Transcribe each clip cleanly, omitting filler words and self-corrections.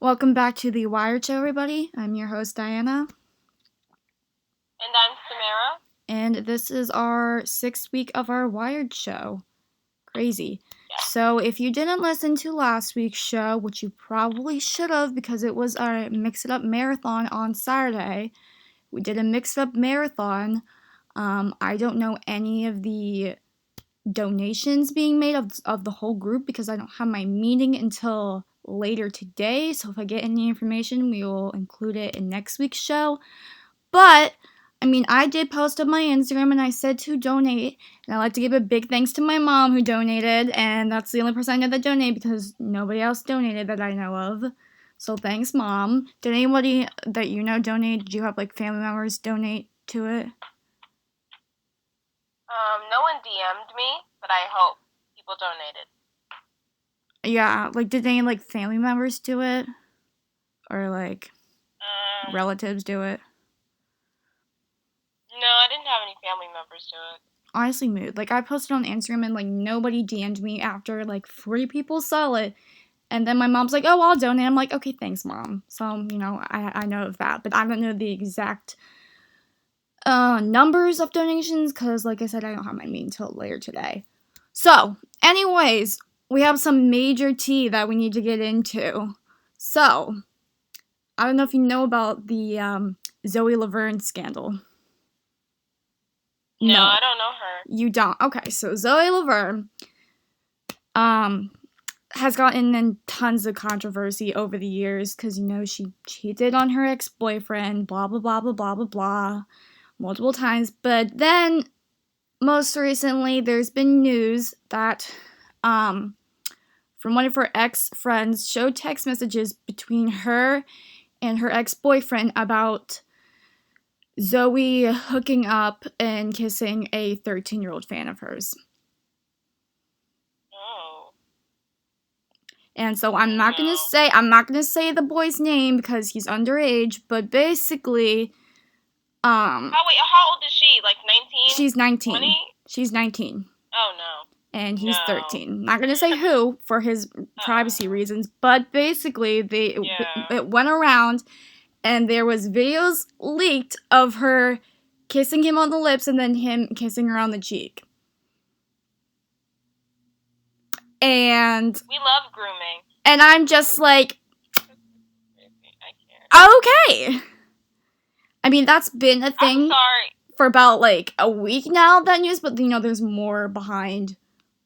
Welcome back to the Wired Show, everybody. I'm your host, Diana. And I'm Samara. And this is our 6th week of our Wired Show. Crazy. Yeah. So, if you didn't listen to last week's show, which you probably should have because it was our Mix It Up Marathon on Saturday, we did a Mix It Up Marathon. I don't know any of the donations being made of the whole group because I don't have my meeting until later today. So if I get any information, we will include it in next week's show. But I did post on my Instagram and I said to donate, and I'd like to give a big thanks to my mom who donated, and that's the only person I know that donated because nobody else donated that I know of. So thanks, Mom. Did anybody that you know donate? Did you have family members donate to it? No one DM'd me, but I hope people donated. Yeah, did any family members do it? Or relatives do it? No, I didn't have any family members do it. Honestly, mood. I posted on Instagram and nobody DM'd me after 40 people saw it. And then my mom's like, oh, I'll donate. I'm like, okay, thanks, Mom. So, I know of that. But I don't know the exact numbers of donations because, like I said, I don't have my meeting until later today. So, anyways, we have some major tea that we need to get into. So, I don't know if you know about the Zoe Laverne scandal. No, I don't know her. You don't? Okay, so Zoe Laverne has gotten in tons of controversy over the years because, she cheated on her ex-boyfriend, blah, blah, blah, blah, blah, blah, blah, multiple times. But then, most recently, there's been news that, from one of her ex-friends showed text messages between her and her ex-boyfriend about Zoe hooking up and kissing a 13-year-old fan of hers. Oh. And so I'm not gonna say the boy's name because he's underage, but basically, how old is she? 19? She's 19. 20? She's 19. Oh no. And he's 13. Not gonna say who for his privacy reasons, but basically it went around. And there was videos leaked of her kissing him on the lips and then him kissing her on the cheek. And we love grooming. And I'm just like, okay. That's been a thing. I'm sorry. For about a week now, that news, but there's more behind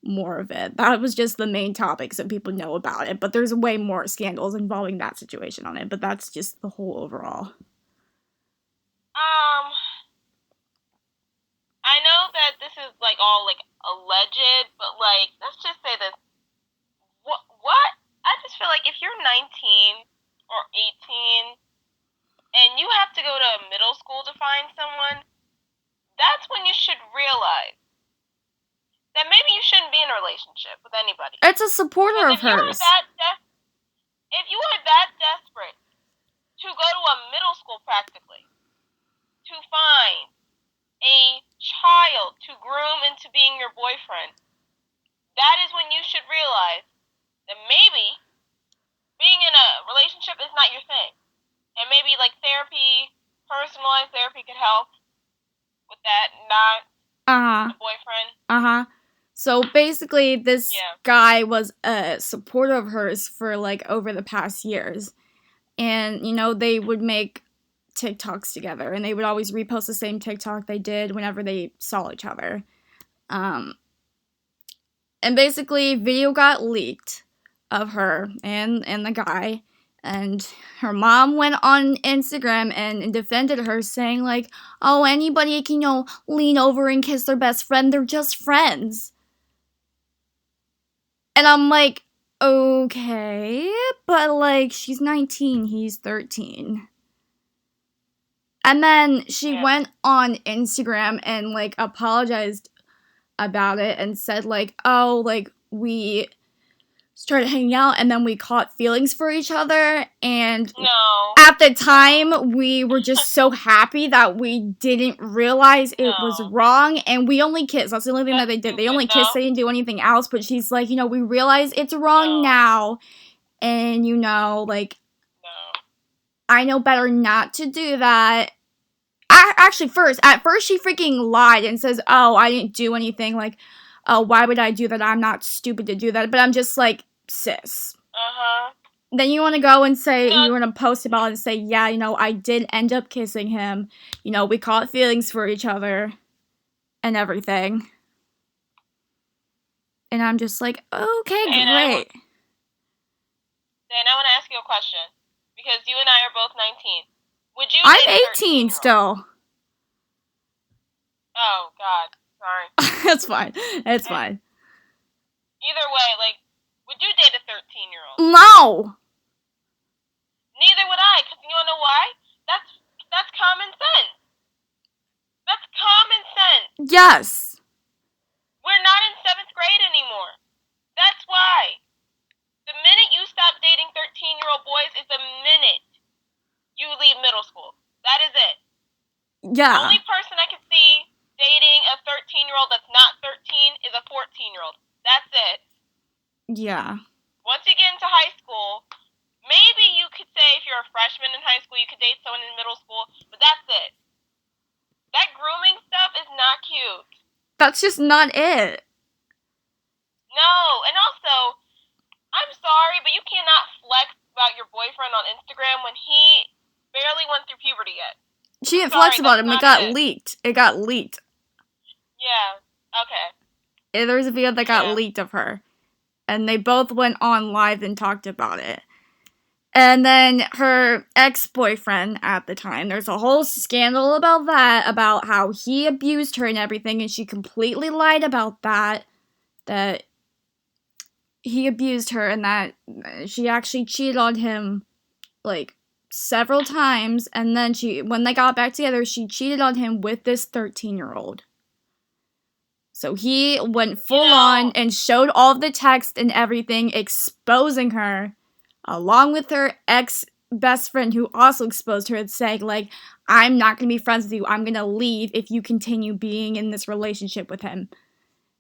more of it. That was just the main topic so people know about it, but there's way more scandals involving that situation on it, but that's just the whole overall. I know that this is all alleged, but let's just say this. What? I just feel like if you're 19 or 18 and you have to go to middle school to find someone, that's when you should realize that maybe you shouldn't be in a relationship with anybody. It's a supporter of hers. If you are that desperate to go to a middle school practically to find a child to groom into being your boyfriend, that is when you should realize that maybe being in a relationship is not your thing. And maybe therapy, personalized therapy could help with that, not a boyfriend. So basically, this guy was a supporter of hers for over the past years. And, they would make TikToks together. And they would always repost the same TikTok they did whenever they saw each other. And basically, video got leaked of her and the guy. And her mom went on Instagram and defended her, saying oh, anybody can, lean over and kiss their best friend. They're just friends. And I'm like, okay, but she's 19, he's 13. And then she went on Instagram and apologized about it and said oh, we started hanging out and then we caught feelings for each other, and at the time we were just so happy that we didn't realize it was wrong, and we only kissed. That's the only thing that they did. They only kissed. They didn't do anything else. But she's like, we realize it's wrong now, and I know better not to do that. At first she freaking lied and says, "Oh, I didn't do anything." Like, "Oh, why would I do that? I'm not stupid to do that." But I'm just like, sis. Then you want to go and say, No, you want to post about it and say, "Yeah, I did end up kissing him. We caught feelings for each other and everything." And I'm just like, okay, great. Then I want to ask you a question. Because you and I are both 19. Would you I'm date a 18 13-year-old? still. Oh, God. Sorry. That's fine. It's fine. Either way, like, would you date a 13-year-old? No! Neither would I, because you wanna know why? That's common sense. That's common sense. Yes. We're not in 7th grade anymore. That's why. The minute you stop dating 13-year-old boys is the minute you leave middle school. That is it. Yeah. The only person I can see dating a 13-year-old that's not 13 is a 14-year-old. That's it. Yeah. Once you get into high school, maybe you could say if you're a freshman in high school, you could date someone in middle school, but that's it. That grooming stuff is not cute. That's just not it. No, and also, I'm sorry, but you cannot flex about your boyfriend on Instagram when he barely went through puberty yet. She didn't flex about him. It got leaked. It got leaked. Yeah. Okay. There was a video that got leaked of her. And they both went on live and talked about it. And then her ex-boyfriend at the time, there's a whole scandal about that, about how he abused her and everything, and she completely lied about that he abused her and that she actually cheated on him, like, several times, and then when they got back together, she cheated on him with this 13-year-old. So he went full on and showed all of the text and everything, exposing her, along with her ex-best friend who also exposed her and saying, like, "I'm not going to be friends with you. I'm going to leave if you continue being in this relationship with him."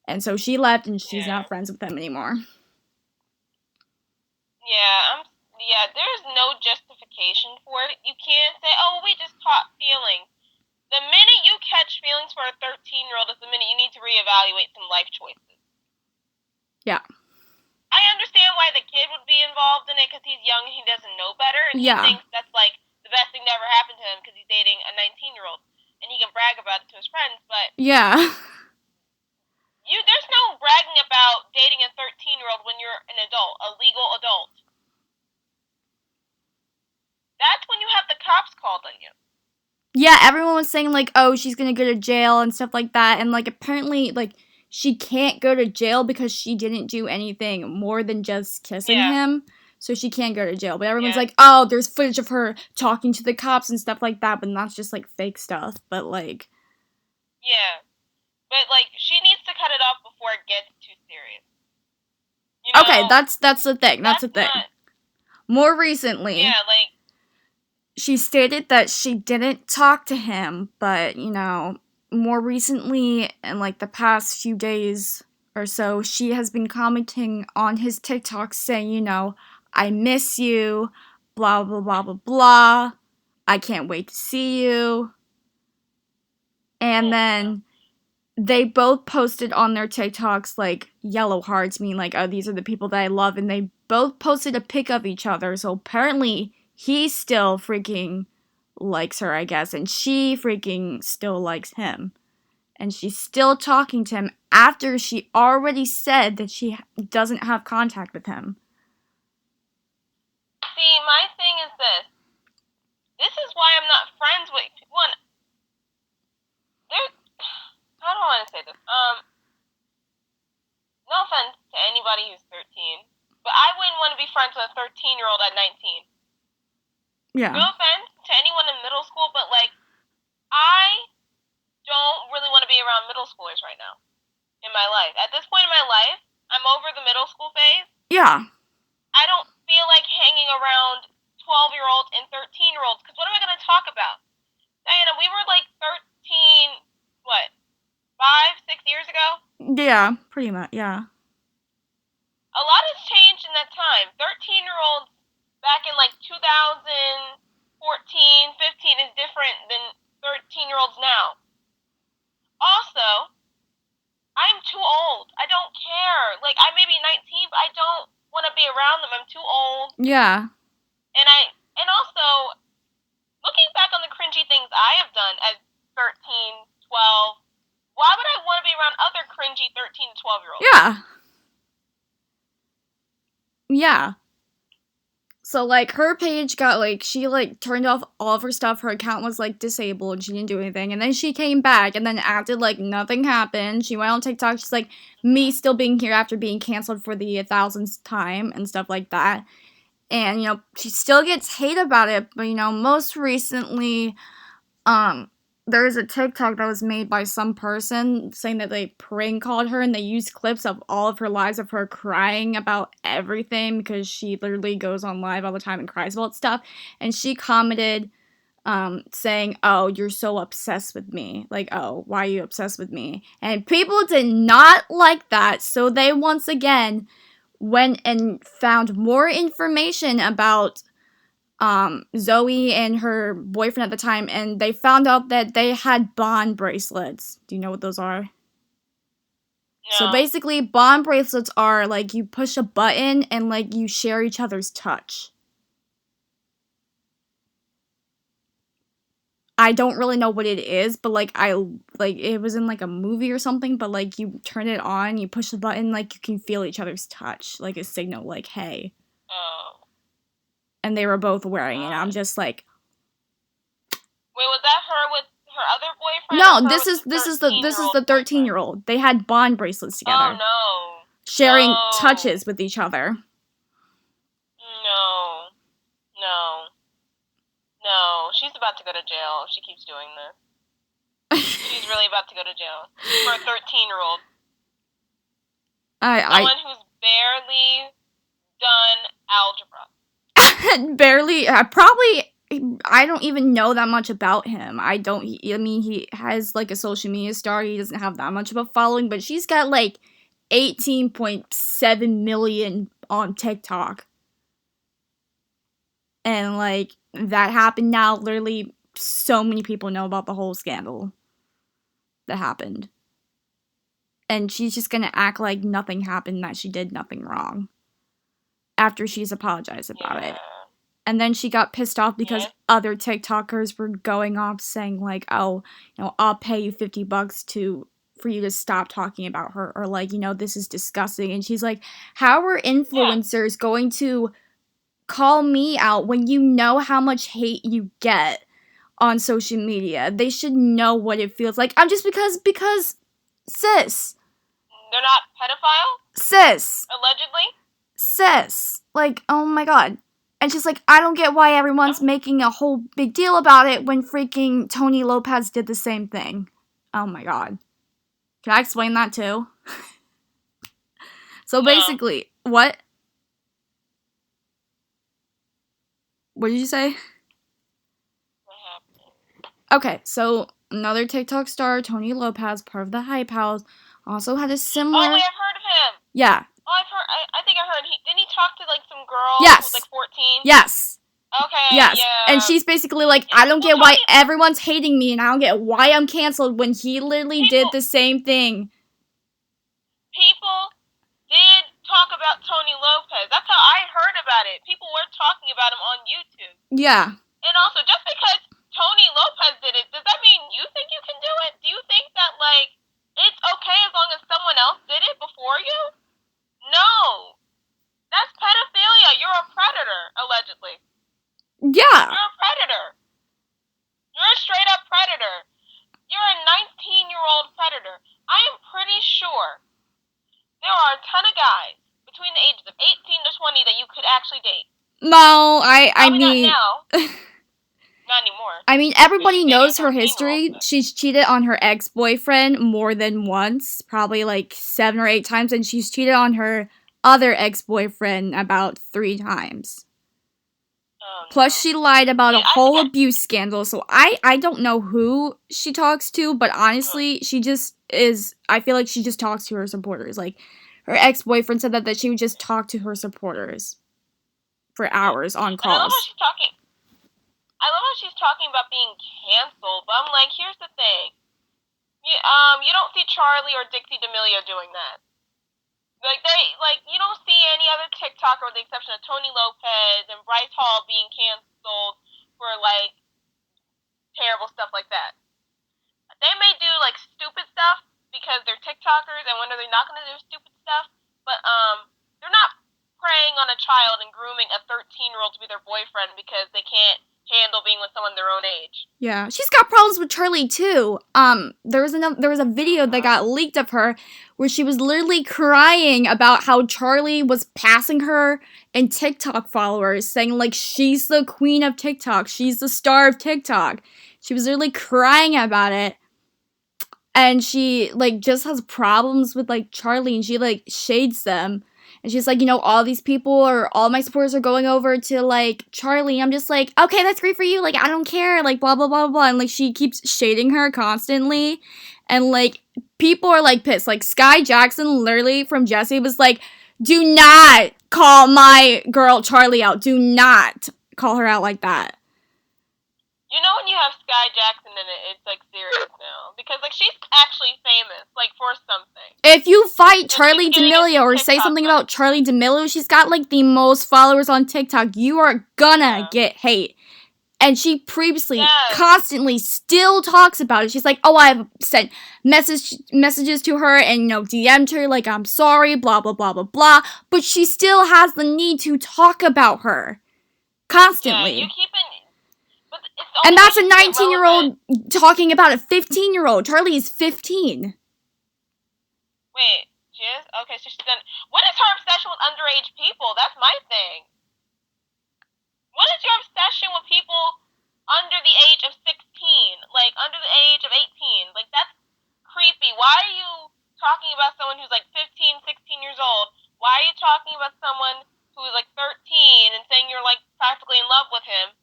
And so she left and she's not friends with him anymore. Yeah, there's no justification for it. You can't say, "Oh, we just caught feelings." The minute you catch feelings for a 13-year-old is the minute you need to reevaluate some life choices. Yeah. I understand why the kid would be involved in it because he's young and he doesn't know better, and he thinks that's like the best thing that ever happened to him because he's dating a 19-year-old and he can brag about it to his friends. But there's no bragging about dating a 13-year-old when you're an adult, a legal adult. That's when you have the cops called on you. Yeah, everyone was saying, like, oh, she's gonna go to jail and stuff like that, and, like, apparently, like, she can't go to jail because she didn't do anything more than just kissing him, so she can't go to jail. But everyone's like, oh, there's footage of her talking to the cops and stuff like that, but that's just, like, fake stuff, but, like... Yeah, but, like, she needs to cut it off before it gets too serious. Okay, that's the thing, that's the thing. More recently... she stated that she didn't talk to him, but, more recently, in, like, the past few days or so, she has been commenting on his TikTok saying, "I miss you, blah, blah, blah, blah, blah. I can't wait to see you." And then they both posted on their TikToks, like, yellow hearts, meaning, like, oh, these are the people that I love, and they both posted a pic of each other, so apparently he still freaking likes her, I guess, and she freaking still likes him. And she's still talking to him after she already said that she doesn't have contact with him. See, my thing is this. This is why I'm not friends with... How do I want to say this? No offense to anybody who's 13, but I wouldn't want to be friends with a 13-year-old at 19. Yeah. No offense to anyone in middle school, but, like, I don't really want to be around middle schoolers right now in my life. At this point in my life, I'm over the middle school phase. Yeah. I don't feel like hanging around 12-year-olds and 13-year-olds, because what am I going to talk about? Diana, we were, like, 13, 5, 6 years ago? Yeah, pretty much, yeah. A lot has changed in that time. 13-year-olds back in, like, 2014, 14, 15 is different than 13-year-olds now. Also, I'm too old. I don't care. Like, I may be 19, but I don't want to be around them. I'm too old. Yeah. And also, looking back on the cringy things I have done as 13, 12, why would I want to be around other cringy 13 to 12-year-olds? Yeah. Yeah. So, like, her page got, like, she, like, turned off all of her stuff. Her account was, like, disabled. She didn't do anything. And then she came back and then acted like nothing happened. She went on TikTok. She's like, me still being here after being canceled for the 1,000th time and stuff like that. And, you know, she still gets hate about it. But, you know, most recently, there is a TikTok that was made by some person saying that they prank called her and they used clips of all of her lives of her crying about everything because she literally goes on live all the time and cries about stuff. And she commented saying, "Oh, you're so obsessed with me. Like, oh, why are you obsessed with me?" And people did not like that. So they once again went and found more information about Zoe and her boyfriend at the time, and they found out that they had bond bracelets. Do you know what those are? No. So basically, bond bracelets are like you push a button and like you share each other's touch. I don't really know what it is, but like it was in like a movie or something, but like you turn it on, you push the button, like you can feel each other's touch, like a signal like, hey. Oh. And they were both wearing it. I'm just like, wait, was that her with her other boyfriend? No, this is the 13-year-old. They had bond bracelets together. Oh no. Sharing No. touches with each other. No. No. No. She's about to go to jail if she keeps doing this. She's really about to go to jail. For a 13-year-old. Someone who's barely done algebra. Barely, I don't even know that much about him. I mean, he has, like, a social media star. He doesn't have that much of a following, but she's got, like, 18.7 million on TikTok. And, like, that happened now. Literally, so many people know about the whole scandal that happened. And she's just gonna act like nothing happened, that she did nothing wrong. After she's apologized about it. And then she got pissed off because other TikTokers were going off saying like, oh, you know, I'll pay you $50 for you to stop talking about her, or like, you know, this is disgusting. And she's like, how are influencers going to call me out when you know how much hate you get on social media? They should know what it feels like. I'm just because sis. They're not pedophile? Sis. Allegedly? Sis. Like, oh my god. And she's like, I don't get why everyone's making a whole big deal about it when freaking Tony Lopez did the same thing. Oh my god. Can I explain that too? So basically, what? What did you say? What happened? Okay, so another TikTok star, Tony Lopez, part of the Hype House, also had a similar... Oh, wait, I've heard of him. Yeah. Oh, I've heard. I think I heard. Didn't he talk to like some girl Yes. who was like 14? Yes. Okay. Yes. Yeah. And she's basically like, I don't get why everyone's hating me, and I don't get why I'm canceled when he literally did the same thing. People did talk about Tony Lopez. That's how I heard about it. People were talking about him on YouTube. Yeah. And also, just because Tony Lopez did it, does that mean you think you can do it? Do you think that like it's okay as long as someone else did it before you? No. That's pedophilia. You're a predator, allegedly. Yeah. You're a predator. You're a straight up predator. You're a 19-year-old predator. I am pretty sure there are a ton of guys between the ages of 18 to 20 that you could actually date. No, I mean... Not now. Not anymore. I mean, everybody knows her history. She's cheated on her ex-boyfriend more than once, probably like 7 or 8 times, and she's cheated on her other ex-boyfriend about 3 times. Plus, she lied about a whole abuse scandal, so I don't know who she talks to, but honestly, she just is, I feel like she just talks to her supporters. Like, her ex-boyfriend said that she would just talk to her supporters for hours on calls. I love how she's talking about being canceled, but I'm like, here's the thing. You don't see Charlie or Dixie D'Amelio doing that. You don't see any other TikToker with the exception of Tony Lopez and Bryce Hall being canceled for like terrible stuff like that. They may do like stupid stuff because they're TikTokers and when they're not gonna do stupid stuff, but they're not preying on a child and grooming a 13-year-old to be their boyfriend because they can't handle being with someone their own age. Yeah, she's got problems with Charlie too. There was a video that got leaked of her where she was literally crying about how Charlie was passing her in TikTok followers, saying like she's the queen of TikTok, she's the star of TikTok. She was literally crying about it. And she like just has problems with like Charlie and she like shades them. And she's like, all these people or all my supporters are going over to like Charlie. I'm just like, okay, that's great for you. Like, I don't care. Like, blah, blah, blah, blah. And like, she keeps shading her constantly. And like, people are like pissed. Like, Sky Jackson, literally from Jessie, was like, do not call my girl Charlie out. Do not call her out like that. You know when you have Sky Jackson in it, it's like serious now. Because like she's actually famous, like for something. If you fight Charlie D'Amelio or say something about Charlie D'Amelio, she's got like the most followers on TikTok. You are gonna get hate. And she previously constantly still talks about it. She's like, oh, I've sent messages to her and, DM'd her, like, I'm sorry, blah, blah, blah, blah, blah. But she still has the need to talk about her. Constantly. Yeah, you keep it. And that's a 19-year-old talking about a 15-year-old. Charlie is 15. Wait, she is? Okay, so she's done. What is her obsession with underage people? That's my thing. What is your obsession with people under the age of 16? Like, under the age of 18? Like, that's creepy. Why are you talking about someone who's like 15, 16 years old? Why are you talking about someone who is like 13 and saying you're like practically in love with him?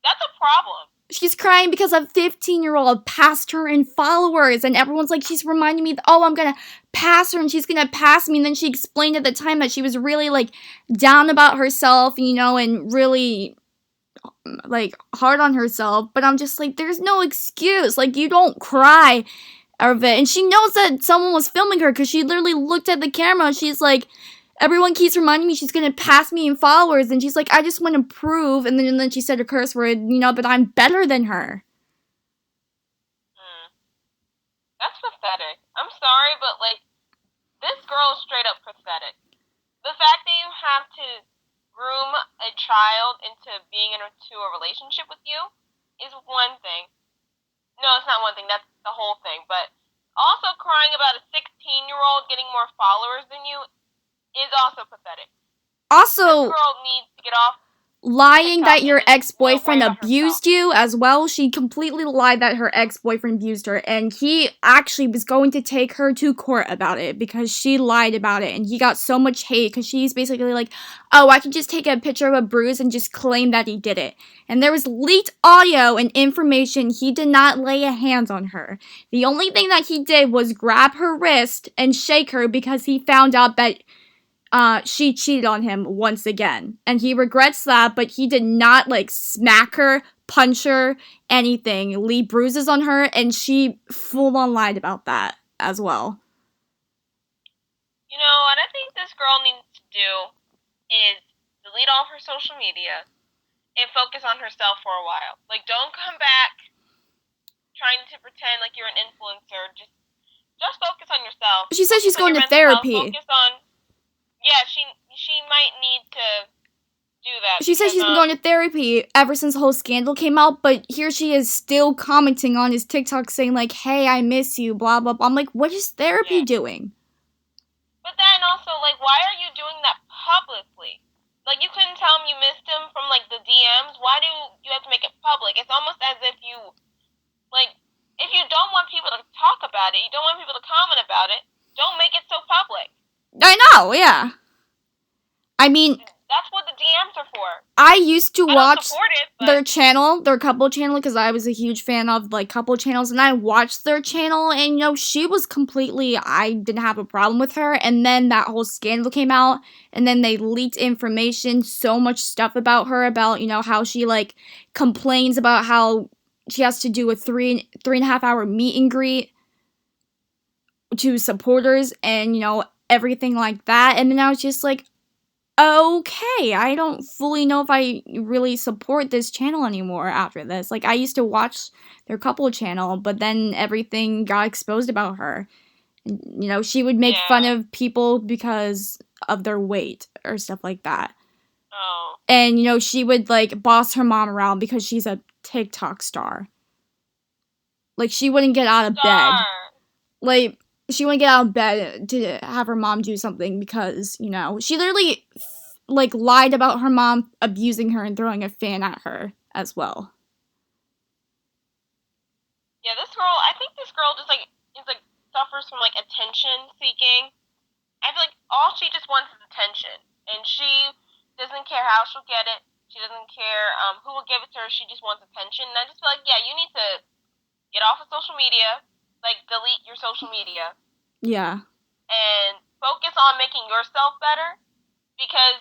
That's a problem. She's crying because a 15-year-old passed her in followers, and everyone's like, she's reminding me, oh, I'm gonna pass her, and she's gonna pass me, and then she explained at the time that she was really, like, down about herself, and really, like, hard on herself, but I'm just like, there's no excuse, like, you don't cry of it, and she knows that someone was filming her, because she literally looked at the camera, and she's like, everyone keeps reminding me she's gonna pass me in followers, and she's like, I just want to prove, and then she said a curse word, but I'm better than her. That's pathetic. I'm sorry, but, like, this girl is straight up pathetic. The fact that you have to groom a child into being into a relationship with you is one thing. No, it's not one thing, that's the whole thing, but also crying about a 16-year-old getting more followers than you is also pathetic. Also, this girl needs to get off lying that your ex-boyfriend abused you as well. She completely lied that her ex-boyfriend abused her, and he actually was going to take her to court about it because she lied about it, and he got so much hate because she's basically like, oh, I can just take a picture of a bruise and just claim that he did it. And there was leaked audio and information. He did not lay a hand on her. The only thing that he did was grab her wrist and shake her because he found out that she cheated on him once again. And he regrets that, but he did not, like, smack her, punch her, anything, leave bruises on her, and she full-on lied about that as well. You know, what I think this girl needs to do is delete all of her social media and focus on herself for a while. Like, don't come back trying to pretend like you're an influencer. Just focus on yourself. She says she's going to therapy. Focus on... Yeah, she might need to do that. She says she's been going to therapy ever since the whole scandal came out, but here she is still commenting on his TikTok saying, like, hey, I miss you, blah, blah, blah. I'm like, what is therapy doing? But then also, like, why are you doing that publicly? Like, you couldn't tell him you missed him from, like, the DMs. Why do you have to make it public? It's almost as if you, like, if you don't want people to talk about it, you don't want people to comment about it, don't make it so public. I know, yeah. I mean... That's what the DMs are for. I used to I don't watch support it, but their channel, their couple channel, because I was a huge fan of like couple channels, and I watched their channel, and she was completely. I didn't have a problem with her, and then that whole scandal came out, and then they leaked information, so much stuff about her, about how she like complains about how she has to do a 3.5 hour meet and greet to supporters, and everything like that, and then I was just like, okay, I don't fully know if I really support this channel anymore after this. Like, I used to watch their couple channel, but then everything got exposed about her. And, she would make fun yeah. of people because of their weight or stuff like that. Oh. And, she would, like, boss her mom around because she's a TikTok star. Like, she wouldn't get out of bed. Star. Like, she wouldn't get out of bed to have her mom do something because, she literally like lied about her mom abusing her and throwing a fan at her as well. Yeah, this girl. I think this girl just like is like suffers from like attention seeking. I feel like all she just wants is attention, and she doesn't care how she'll get it. She doesn't care who will give it to her. She just wants attention, and I just feel like, yeah, you need to get off of social media, like delete your social media, Yeah. and focus on making yourself better. Because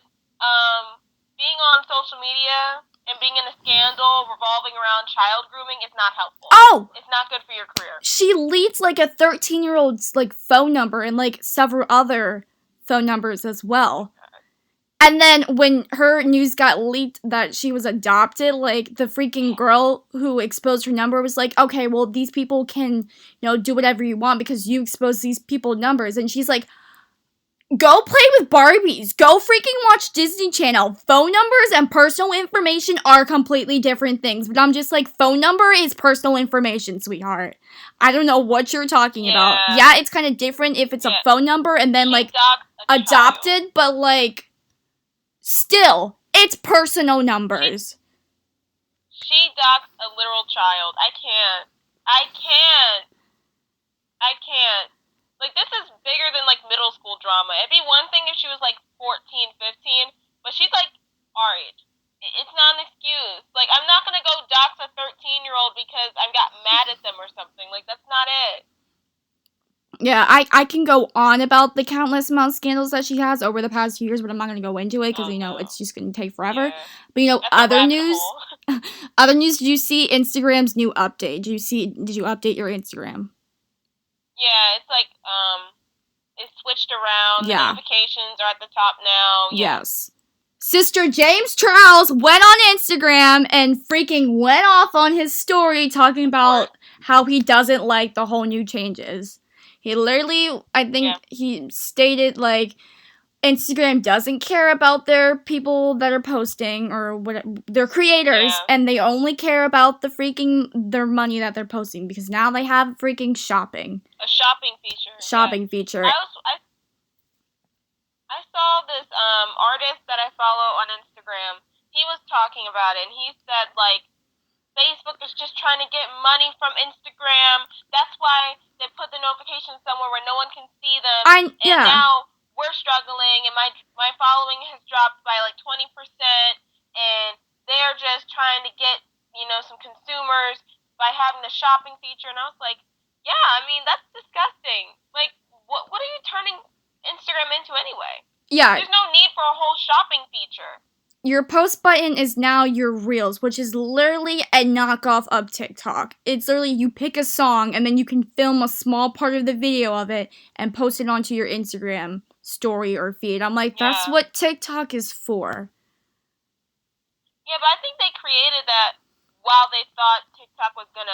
being on social media and being in a scandal revolving around child grooming is not helpful. Oh! It's not good for your career. She leaked like a 13-year-old's like phone number and like several other phone numbers as well. And then when her news got leaked that she was adopted, like the freaking girl who exposed her number was like, okay, well, these people can, do whatever you want because you exposed these people numbers. And she's like, go play with Barbies. Go freaking watch Disney Channel. Phone numbers and personal information are completely different things. But I'm just like, phone number is personal information, sweetheart. I don't know what you're talking about. Yeah, it's kind of different if it's a phone number and then like adopted, but like still, it's personal numbers. She doxed a literal child. I can't. Like, this is bigger than, like, middle school drama. It'd be one thing if she was, like, 14, 15, but she's, like, our age. It's not an excuse. Like, I'm not gonna go dox a 13-year-old because I got mad at them or something. Like, that's not it. Yeah, I can go on about the countless amount of scandals that she has over the past years, but I'm not going to go into it because, it's just going to take forever. Yeah. But, That's other news, other news, did you see Instagram's new update? Did you update your Instagram? Yeah, it's like, it's switched around. Yeah. The notifications are at the top now. Yeah. Yes. Sister James Charles went on Instagram and freaking went off on his story talking about how he doesn't like the whole new changes. He literally, I think he stated, like, Instagram doesn't care about their people that are posting or what their creators, and they only care about their money that they're posting because now they have freaking shopping. A shopping feature. Feature. I saw this artist that I follow on Instagram. He was talking about it, and he said, like, Facebook is just trying to get money from Instagram. That's why they put the notifications somewhere where no one can see them. And now we're struggling, and my following has dropped by like 20%, and they're just trying to get, some consumers by having the shopping feature. And I was like, yeah, I mean, that's disgusting. Like, what are you turning Instagram into anyway? Yeah. There's no need for a whole shopping feature. Your post button is now your Reels, which is literally a knockoff of TikTok. It's literally you pick a song and then you can film a small part of the video of it and post it onto your Instagram story or feed. I'm like, that's what TikTok is for. Yeah, but I think they created that while they thought TikTok was gonna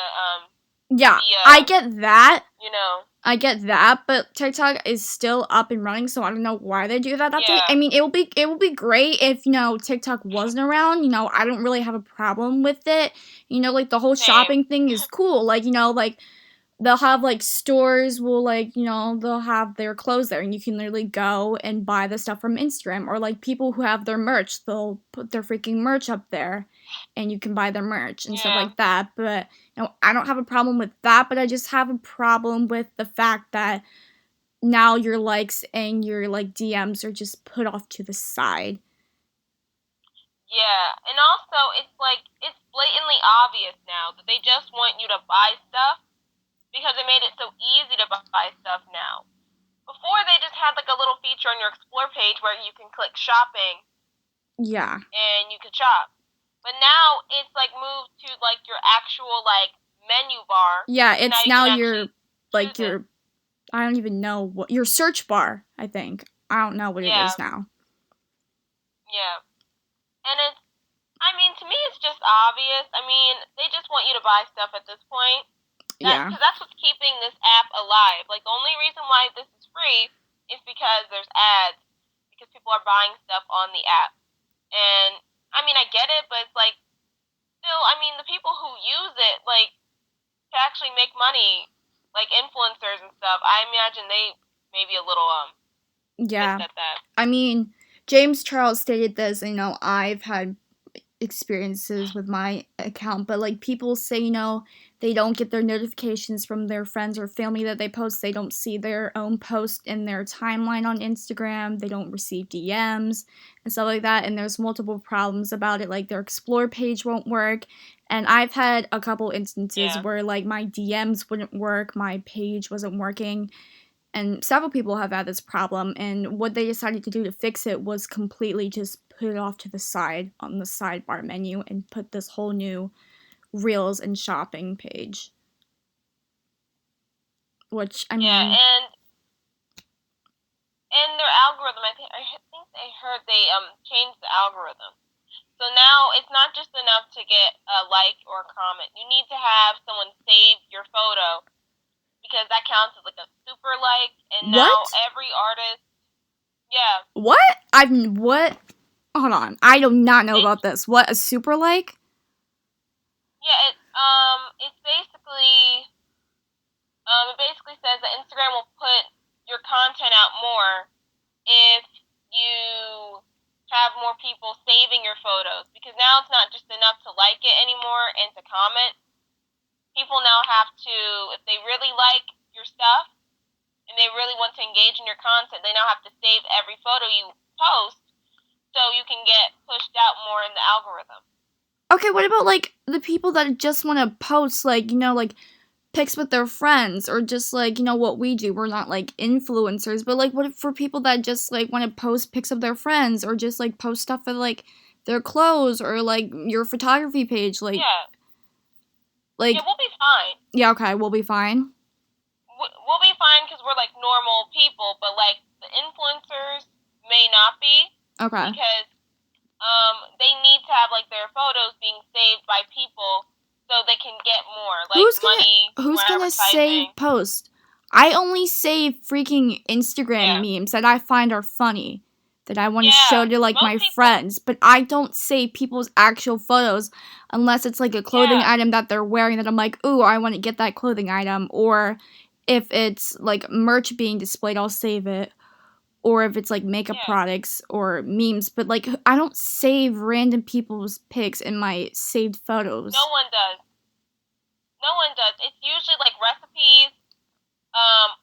I get that. I get that, but TikTok is still up and running, so I don't know why they do that update. I mean, it will be great if TikTok wasn't around. I don't really have a problem with it. Like the whole shopping thing is cool. Like like they'll have like stores will like they'll have their clothes there, and you can literally go and buy the stuff from Instagram, or like people who have their merch, they'll put their freaking merch up there, and you can buy their merch and stuff like that. But I don't have a problem with that, but I just have a problem with the fact that now your likes and your like DMs are just put off to the side. Yeah, and also it's like it's blatantly obvious now that they just want you to buy stuff because it made it so easy to buy stuff now. Before they just had like a little feature on your explore page where you can click shopping Yeah. and you could shop. But now it's like moved to like your actual like menu bar. Yeah, So now it's you now can your actually choose it. your I don't even know what your search bar, I think. I don't know what it is Yeah, now. yeah. And it's I mean to me it's just obvious. I mean, they just want you to buy stuff at this point. That Yeah. because that's what's keeping this app alive. Like the only reason why this is free is because there's ads because people are buying stuff on the app. And I mean, I get it, but it's like still, I mean, the people who use it like to actually make money, like influencers and stuff. I imagine they may be a little pissed Yeah. at that. I mean, James Charles stated this, I've had experiences with my account, but like people say, they don't get their notifications from their friends or family that they post. They don't see their own post in their timeline on Instagram. They don't receive DMs and stuff like that. And there's multiple problems about it. Like their explore page won't work. And I've had a couple instances Yeah, where like my DMs wouldn't work, my page wasn't working, and several people have had this problem, and what they decided to do to fix it was completely just put it off to the side on the sidebar menu and put this whole new reels and shopping page, which I yeah, mean, and their algorithm. I think they heard they changed the algorithm. So now it's not just enough to get a like or a comment. You need to have someone save your photo because that counts as like a super like. And now what every artist, yeah, what what hold on, I do not know they about this. What, a super like? yeah it's basically it basically says that Instagram will put your content out more if you have more people saving your photos because now it's not just enough to like it anymore and to comment. People now have to, if they really like your stuff and they really want to engage in your content, they now have to save every photo you post so you can get pushed out more in the algorithm. Okay, what about like the people that just want to post like, like pics with their friends, or just like, what we do, we're not like influencers, but like what if for people that just like want to post pics of their friends, or just like post stuff of like their clothes, or like your photography page, Yeah, yeah, like we'll be fine. yeah, okay, we'll be fine. We'll be fine because we're like normal people, but like the influencers may not be Okay. because they need to have like their photos being saved by people so they can get more like Who's gonna money, who's more gonna save advertising. post? I only save freaking Instagram Yeah, memes that I find are funny, that I want to show yeah. to like Most my people, friends, but I don't save people's actual photos unless it's like a clothing yeah, item that they're wearing that I'm like, "Ooh, I want to get that clothing item," or if it's like merch being displayed, I'll save it. Or if it's like makeup yeah. products or memes, but like I don't save random people's pics in my saved No photos. one does. No one does. It's usually like recipes,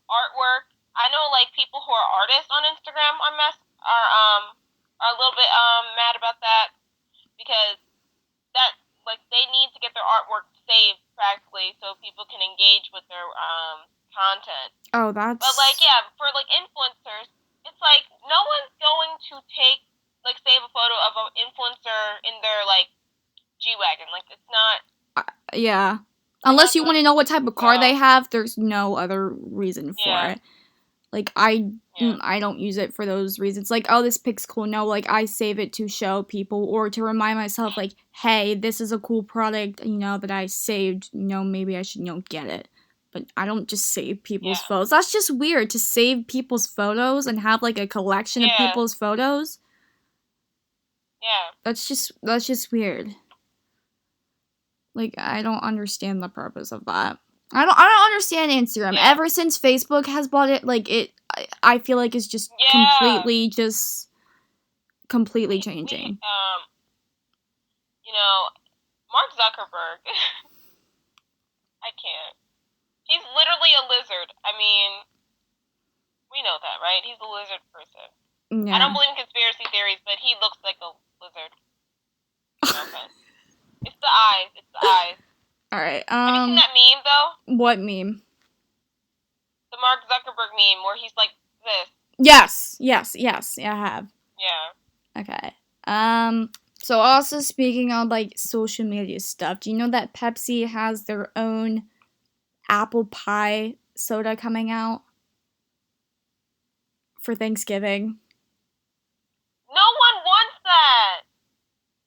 artwork. I know like people who are artists on Instagram are a little bit mad about that because that like they need to get their artwork saved practically so people can engage with their content. Oh, But like that's yeah, for like influencers, it's like no one's going to take like save a photo of an influencer in their like G wagon. Like it's not. yeah. They're Unless not you want doing. to know what type of car they No. have, there's no other reason for Yeah. it. Like Yeah. I don't use it for those reasons. Like, oh, this pic's cool. No, like I save it to show people or to remind myself like, hey, this is a cool product, that I saved, maybe I should, get it. But I don't just save people's Yeah. photos. That's just weird to save people's photos and have like a collection of Yeah. people's photos. Yeah. That's just weird. Like I don't understand the purpose of that. I don't understand Instagram. Yeah. Ever since Facebook has bought it, like I feel like it's just Yeah. completely We changing. you know Mark Zuckerberg. I can't. He's literally a lizard. I mean, we know that, right? He's a lizard person. I don't Yeah. believe in conspiracy theories, but he looks like a lizard. Okay. It's the eyes. It's the eyes. All right. Have you seen that meme though? What meme? The Mark Zuckerberg meme where he's like this. Yes. Yeah, I have. Yeah. Okay. So also speaking on like social media stuff, do you know that Pepsi has their own apple pie soda coming out for Thanksgiving? No one wants that.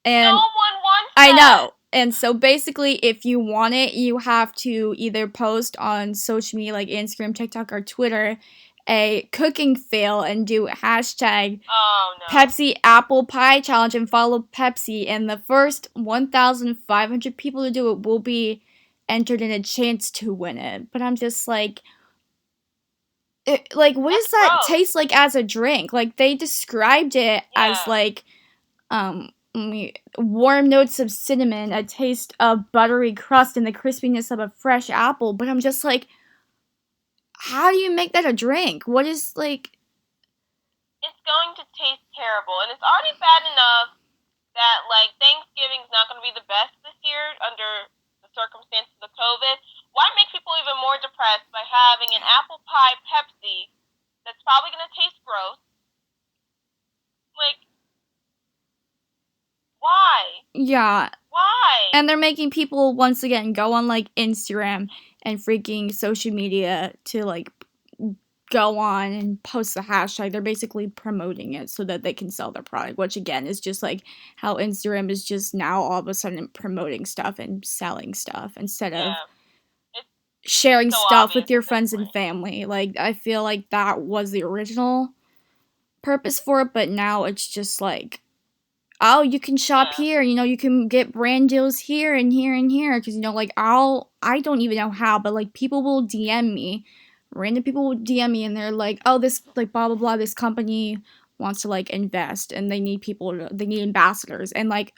No And one wants I that. know. And so basically, if you want it, you have to either post on social media like Instagram, TikTok, or Twitter a cooking fail and do hashtag Oh no. Pepsi Apple Pie Challenge and follow Pepsi. And the first 1,500 people to do it will be entered in a chance to win it. But I'm just like, what That's does that gross. taste like as a drink? Like, they described it as Yeah. like warm notes of cinnamon, a taste of buttery crust, and the crispiness of a fresh apple. But I'm just like, how do you make that a drink? What is like? It's going to taste terrible, and it's already bad enough that like Thanksgiving's not going to be the best this year under the circumstances of COVID. Why make people even more depressed by having an apple pie Pepsi that's probably going to taste gross? Like, why? Yeah, Why? and they're making people once again go on like Instagram and freaking social media to like go on and post the hashtag. They're basically promoting it so that they can sell their product, which again is just like how Instagram is just now all of a sudden promoting stuff and selling stuff instead of Yeah. It's sharing so stuff obvious with your at this friends and point. family. Like, I feel like that was the original purpose for it, but now it's just like, oh, you can shop Yeah. here, you can get brand deals here and here and here. Because, like, I don't even know how, but like, people will DM me, random people will DM me, and they're like, oh, this, like, blah, blah, blah, this company wants to, like, invest, and they need they need ambassadors. And, like,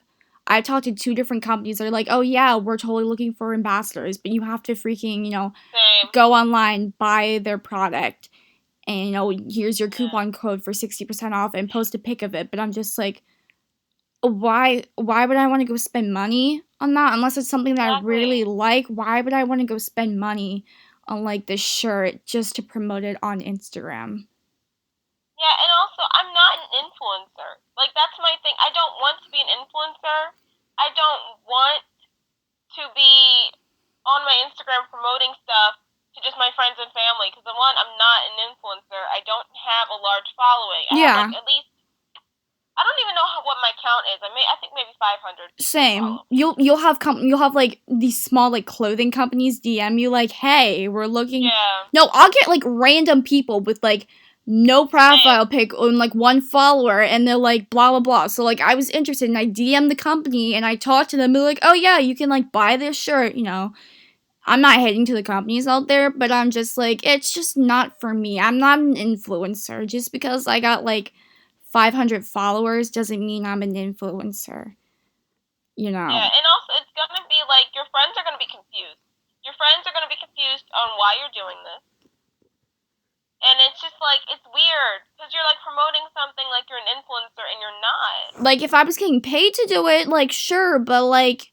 I talked to two different companies that are like, oh, yeah, we're totally looking for ambassadors, but you have to freaking, Same. go online, buy their product, and, here's your Yeah. coupon code for 60% off and post a pic of it. But I'm just like, why would I want to go spend money on that unless it's something that I really Exactly. like? Why would I want to go spend money on like this shirt just to promote it on Instagram? Yeah, and also I'm not an influencer. Like that's my thing. I don't want to be an influencer. I don't want to be on my Instagram promoting stuff to just my friends and family because the one I'm not an influencer. I don't have a large following. I have like Yeah, at least I don't even know what my count is. I think maybe 500 people same. follow me. You'll have like these small like clothing companies DM you like, "Hey, we're looking." Yeah. No, I'll get like random people with like no Same. profile pic and like one follower, and they're like blah blah blah. So like I was interested, and I DM the company and I talked to them. They're like, "Oh yeah, you can like buy this shirt." I'm not hating to the companies out there, but I'm just like, it's just not for me. I'm not an influencer. Just because I got like 500 followers doesn't mean I'm an influencer. You Yeah, know. and also it's gonna be like your friends are gonna be confused. Your friends are gonna be confused on why you're doing this. And it's just like it's weird because you're like promoting something like you're an influencer and you're not. Like, if I was getting paid to do it, like, sure, but like,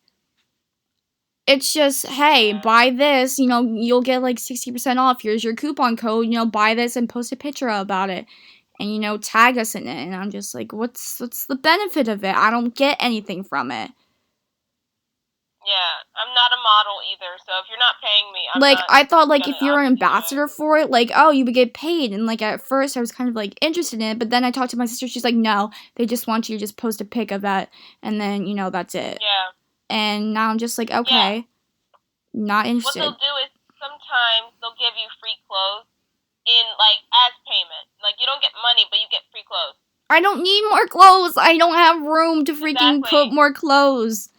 it's just, hey, Yeah. buy this, you'll get like 60% off. Here's your coupon code, buy this and post a picture about it. And, tag us in it. And I'm just like, what's the benefit of it? I don't get anything from it. Yeah, I'm not a model either, so if you're not paying me, I'm Like, not I thought, like, gonna if you're an obviously do it. ambassador for it, like, oh, you would get paid. And, like, at first I was kind of, like, interested in it. But then I talked to my sister. She's like, no, they just want you to just post a pic of that. And then, that's it. Yeah. And now I'm just like, Yeah. okay, not What interested. they'll do is sometimes they'll give you free clothes in like as payment. Like you don't get money, but you get free clothes. I don't need more clothes. I don't have room to freaking put Exactly. more clothes.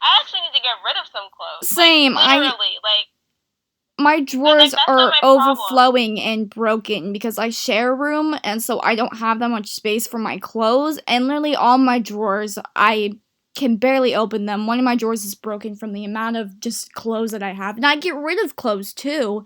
I actually need to get rid of some clothes. Like Same. literally, like My like drawers that's not are my problem. overflowing and broken because I share a room, and so I don't have that much space for my clothes. And literally all my drawers, I can barely open them. One of my drawers is broken from the amount of just clothes that I have. And I get rid of clothes too.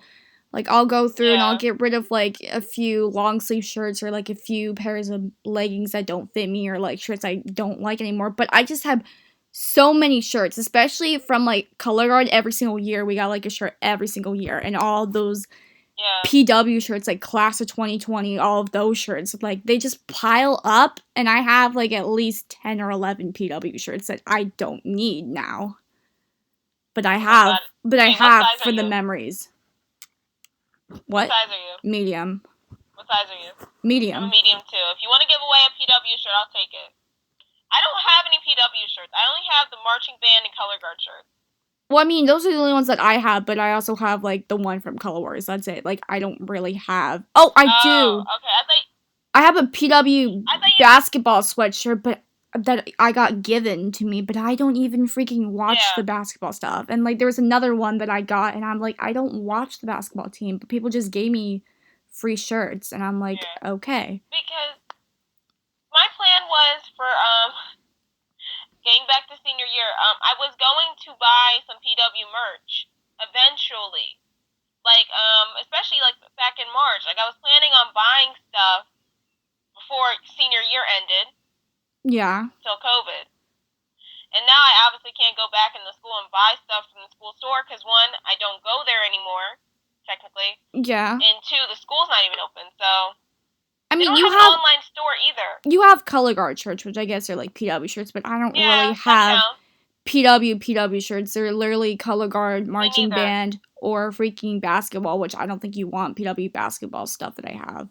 Like, I'll go through and I'll Yeah. get rid of, like, a few long sleeve shirts or, like, a few pairs of leggings that don't fit me or, like, shirts I don't like anymore. But I just have so many shirts, especially from, like, Color Guard every single year. We got, like, a shirt every single year. And all those Yeah. PW shirts, like, Class of 2020, all of those shirts, like, they just pile up. And I have, like, at least 10 or 11 PW shirts that I don't need now. But I Oh my have, God. Wait, what size for are the you? memories. What What? size are you? Medium. What size are you? I'm a Medium. medium too. If you want to give away a PW shirt, I'll take it. I don't have any PW shirts. I only have the marching band and color guard shirts. Well, I mean, those are the only ones that I have, but I also have, like, the one from Color Wars. That's it. Like, I don't really have. Oh, I Oh, do. okay. I have a PW I thought you. basketball sweatshirt, but that I got given to me, but I don't even freaking watch the Yeah. basketball stuff. And, like, there was another one that I got, and I'm like, I don't watch the basketball team, but people just gave me free shirts, and I'm like, Yeah. okay. Because my plan was for getting back to senior year. I was going to buy some PW merch eventually. Like especially like back in March. Like I was planning on buying stuff before senior year ended Yeah. till COVID. And now I obviously can't go back in the school and buy stuff from the school store because one, I don't go there anymore, technically, Yeah. and two, the school's not even open, so I they mean, don't have an online store either. you have Color Guard shirts, which I guess are like PW shirts, but I don't really Yeah, that have counts. PW shirts. They're literally Color Guard, Me marching neither. band, or freaking basketball, which I don't think you want PW basketball stuff that I have. I'll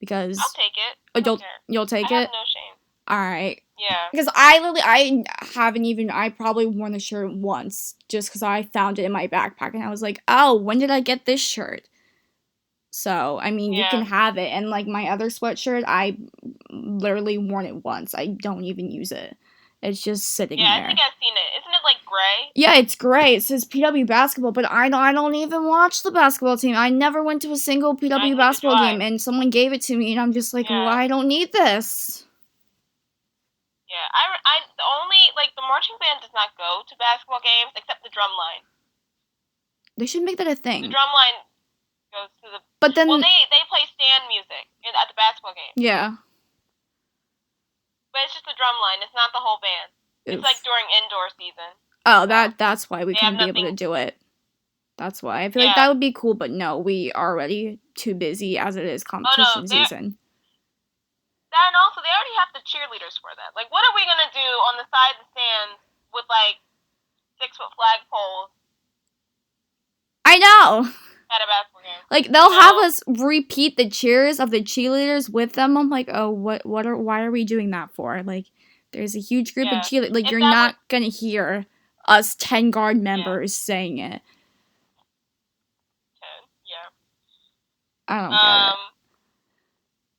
Because take it. oh, I don't care. you'll take I have it? no shame. Alright. Yeah. Because I haven't even, I probably worn the shirt once just because I found it in my backpack and I was like, oh, when did I get this shirt? So, I mean, you can Yeah. have it. And, like, my other sweatshirt, I literally worn it once. I don't even use it. It's just sitting Yeah, I there. think I've seen it. Isn't it like gray? Yeah, it's great. It says PW basketball, but I don't even watch the basketball team. I never went to a single PW Neither do basketball I. game, and someone gave it to me, and I'm just like, well, Yeah. I don't need this. Yeah. The only, like, the marching band does not go to basketball games except the drum line. They should make that a The thing. drum line goes to the. But then, well, they play stand music at the basketball game. yeah. But it's just the drum line. It's not the whole band. Oof. It's like during indoor season. Oh, So that's why we they have couldn't be able to nothing. do it. That's why. I feel like Yeah. that would be cool, but no, we are already too busy as it is Oh no, competition season. that and also they already have the cheerleaders for that. Like, what are we gonna do on the side of the stands with like 6-foot flagpoles I know. at a basketball game? Like, they'll You have know? us repeat the cheers of the cheerleaders with them. I'm like, oh, why are we doing that for? Like, there's a huge group of Yeah. cheerleaders. Like, If you're that not gonna hear us 10 guard Yeah. members saying it. Yeah. I don't get it.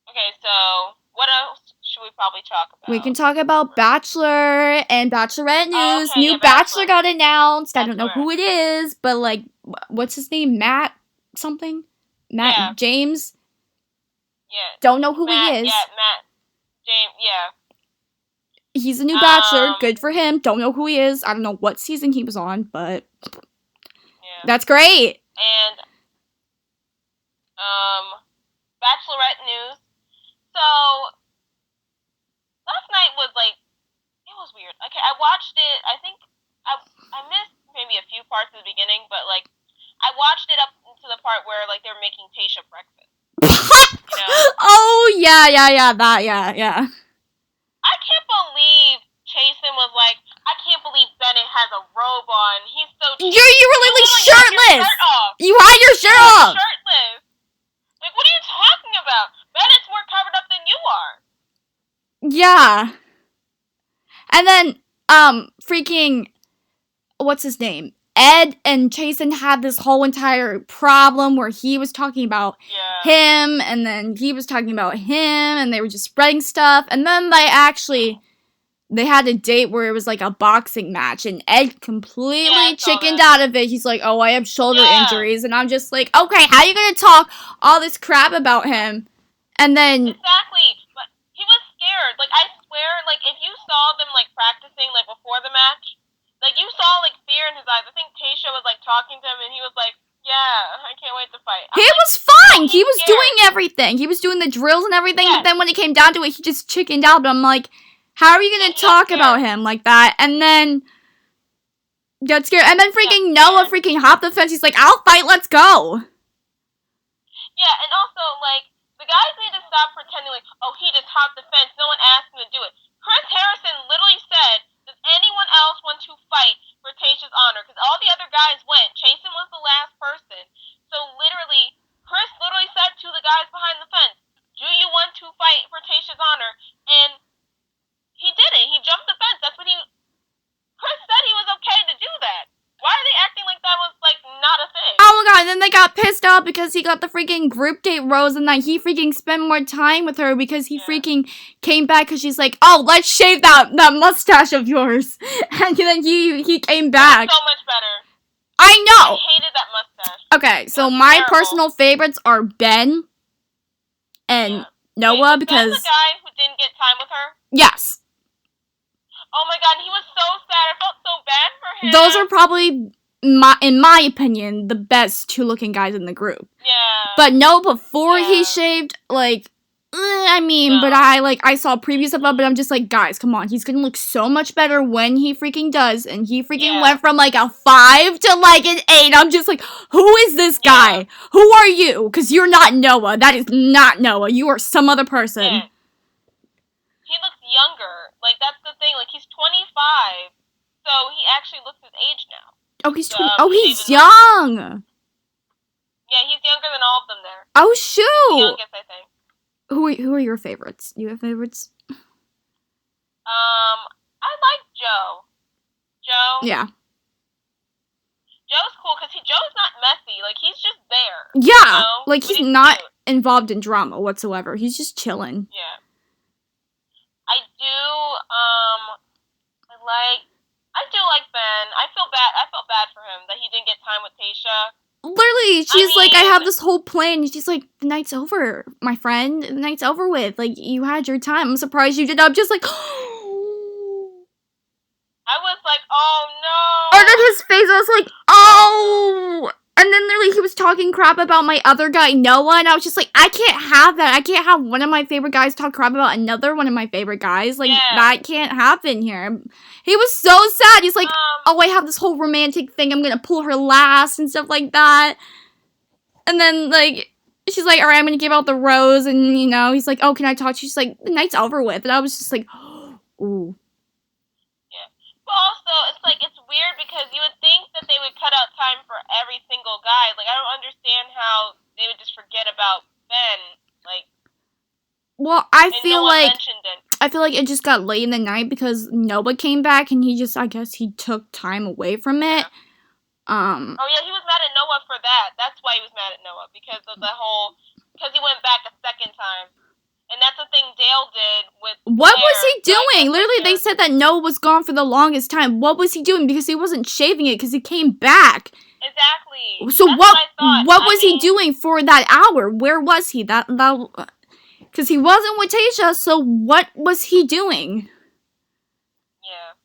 Okay, so what else should we probably talk about? We can talk about Bachelor and Bachelorette Oh, news. okay, New yeah, Bachelor Bachelor. got announced. I don't know Bachelorette. who it is, but like, what's his name? Matt something? Matt Yeah. James? Yeah. Don't know who Matt, he is. Yeah, Matt James. Yeah. He's a new Bachelor. Good for him. Don't know who he is. I don't know what season he was on, but Yeah. that's great. And Bachelorette news. So last night was like, it was weird. Okay, I watched it. I think I missed maybe a few parts at the beginning, but like I watched it up to the part where like they were making Tayshia breakfast. You know? Oh yeah, yeah. I can't believe Chasen was like, I can't believe Bennett has a robe on. He's so cute. You were literally shirtless. Shirt off. You had your shirt off. Shirtless. Like, what are you talking about? Bennett's more covered up than you are. Yeah. And then, freaking, what's his name? Ed and Chasen had this whole entire problem where he was talking about him, and then he was talking about him, and they were just spreading stuff, and then they had a date where it was like a boxing match, and Ed completely chickened out of it. He's like, oh, I have shoulder injuries, and I'm just like, okay, how are you gonna talk all this crap about him? And then... Exactly, but he was scared. Like, I swear, like, if you saw them, like, practicing, like, before the match, like, you saw, like, fear in his eyes. I think Tayshia was, like, talking to him, and he was like, yeah, I can't wait scared to fight. He I'm like, was fine. He he's was scared. doing everything. He was doing the drills and everything. Yes. But then when it came down to it, he just chickened out. But I'm like, how are you gonna Yeah, he got talk about scared. him like that? And then got scared. And then freaking Noah scared. freaking hopped the fence. He's like, I'll fight. Let's go. Yeah, and also, like, the guys need to stop pretending like, oh, he just hopped the fence. No one asked him to do it. Chris Harrison literally said, does anyone else want to fight for Tayshia's honor? Because all the other guys went. Chasen was the last person. So literally, Chris literally said to the guys behind the fence, do you want to fight for Tayshia's honor? And he didn't. He jumped the fence. That's what Chris said he was okay to do that. Why are they acting like that was, like, not a thing? Oh my god, and then they got pissed off because he got the freaking group date rose and that he freaking spent more time with her because he freaking came back because she's like, oh, let's shave that mustache of yours. And then he came back. So much better. I know. I hated that mustache. Okay, so my personal favorites are Ben and Noah because... Ben the guy who didn't get time with her? Yes. Oh my god, he was so sad. I felt so bad for him. Those are probably, in my opinion, the best two-looking guys in the group. Yeah. But no, before he shaved, like, I mean, but I saw previews of it, but I'm just like, guys, come on. He's gonna look so much better when he freaking does. And he freaking went from, like, a 5 to, like, an 8. I'm just like, who is this guy? Who are you? Because you're not Noah. That is not Noah. You are some other person. Yeah. He looks younger. Like, that's the thing. Like, he's 25. So he actually looks his age now. Oh, he's 20. Oh, he's young. Yeah, he's younger than all of them there. Oh, shoot. He's the youngest, I think. Who are your favorites? You have favorites? I like Joe. Joe? Yeah. Joe's cool because Joe's not messy. Like, he's just there. Yeah. You know? Like, he's not involved in drama whatsoever. He's just chilling. Yeah. I do like Ben. I felt bad for him that he didn't get time with Tayshia. Literally, she's like, I have this whole plan. And she's like, the night's over, my friend. The night's over with. Like, you had your time. I'm surprised you did. I'm just like, I was like, oh no. And then his face, I was like, oh. And then literally he was talking crap about my other guy, Noah. And I was just like, I can't have that. I can't have one of my favorite guys talk crap about another one of my favorite guys. Like, that can't happen here. He was so sad. He's like, oh, I have this whole romantic thing. I'm going to pull her last and stuff like that. And then, like, she's like, all right, I'm going to give out the rose. And, you know, he's like, oh, can I talk to you? She's like, the night's over with. And I was just like, ooh. Yeah. But also, it's like, it's weird because you would think that they would cut out time for every single guy. Like, I don't understand how they would just forget about Ben. Like, well, I feel like it just got late in the night because Noah came back and he just, I guess he took time away from it. Oh yeah, he was mad at Noah for that. That's why he was mad at Noah because of because he went back a second time. And that's the thing Dale did with What was he doing? Literally, they said that Noah was gone for the longest time. What was he doing? Because he wasn't shaving it because he came back. Exactly. So what was he doing for that hour? Where was he? Because he wasn't with Tayshia, so what was he doing? Yeah.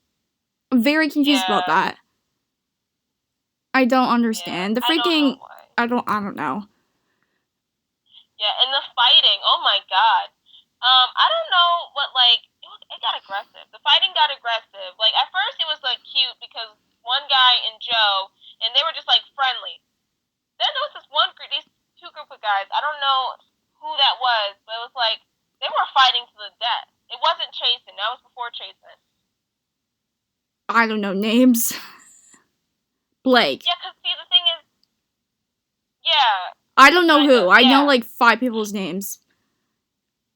I'm very confused about that. I don't understand. The freaking... I don't know. Yeah, and the fighting, oh my god. I don't know what, like, it got aggressive. The fighting got aggressive. Like, at first it was, like, cute because one guy and Joe, and they were just, like, friendly. Then there was these two group of guys. I don't know who that was, but it was like, they were fighting to the death. It wasn't Chasen. That was before Chasen. I don't know names. Blake. Yeah, because, see, the thing is, yeah. I don't know who. I know, like, 5 people's names.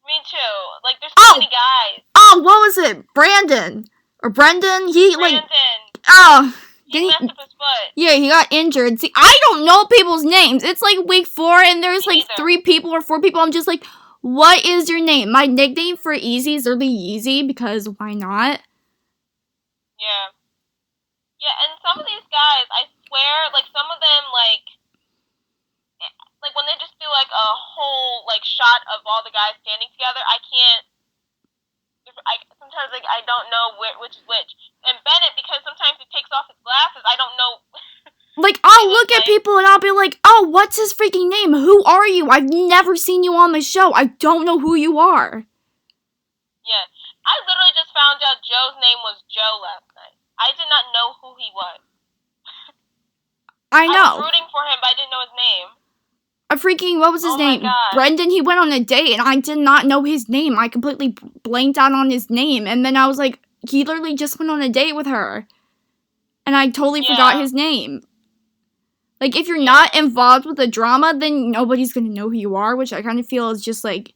Me too. Like, there's so many guys. Oh, what was it? Brandon. Or Brendan? Brandon. He messed up his foot. Yeah, he got injured. See, I don't know people's names. It's like week 4 and there's like 3 people or 4 people. I'm just like, what is your name? My nickname for Easy is literally Yeezy because why not? Yeah. Yeah, and some of these guys, I swear, like, some of them, like, when they just do, like, a whole, like, shot of all the guys standing together, I can't, sometimes, like, I don't know which is which. And Bennett, because sometimes he takes off his glasses, I don't know Like, I'll was look at like, people and I'll be like, oh, what's his freaking name? Who are you? I've never seen you on the show. I don't know who you are. yeah. I literally just found out Joe's name was Joe last night. I did not know who he was. I I was know. rooting for him, but I didn't know his name. What was his Oh my name? god. Brendan, he went on a date and I did not know his name. I completely blanked out on his name. And then I was like, he literally just went on a date with her. And I totally forgot his name. Like, if you're not involved with the drama, then nobody's gonna know who you are, which I kind of feel is just, like,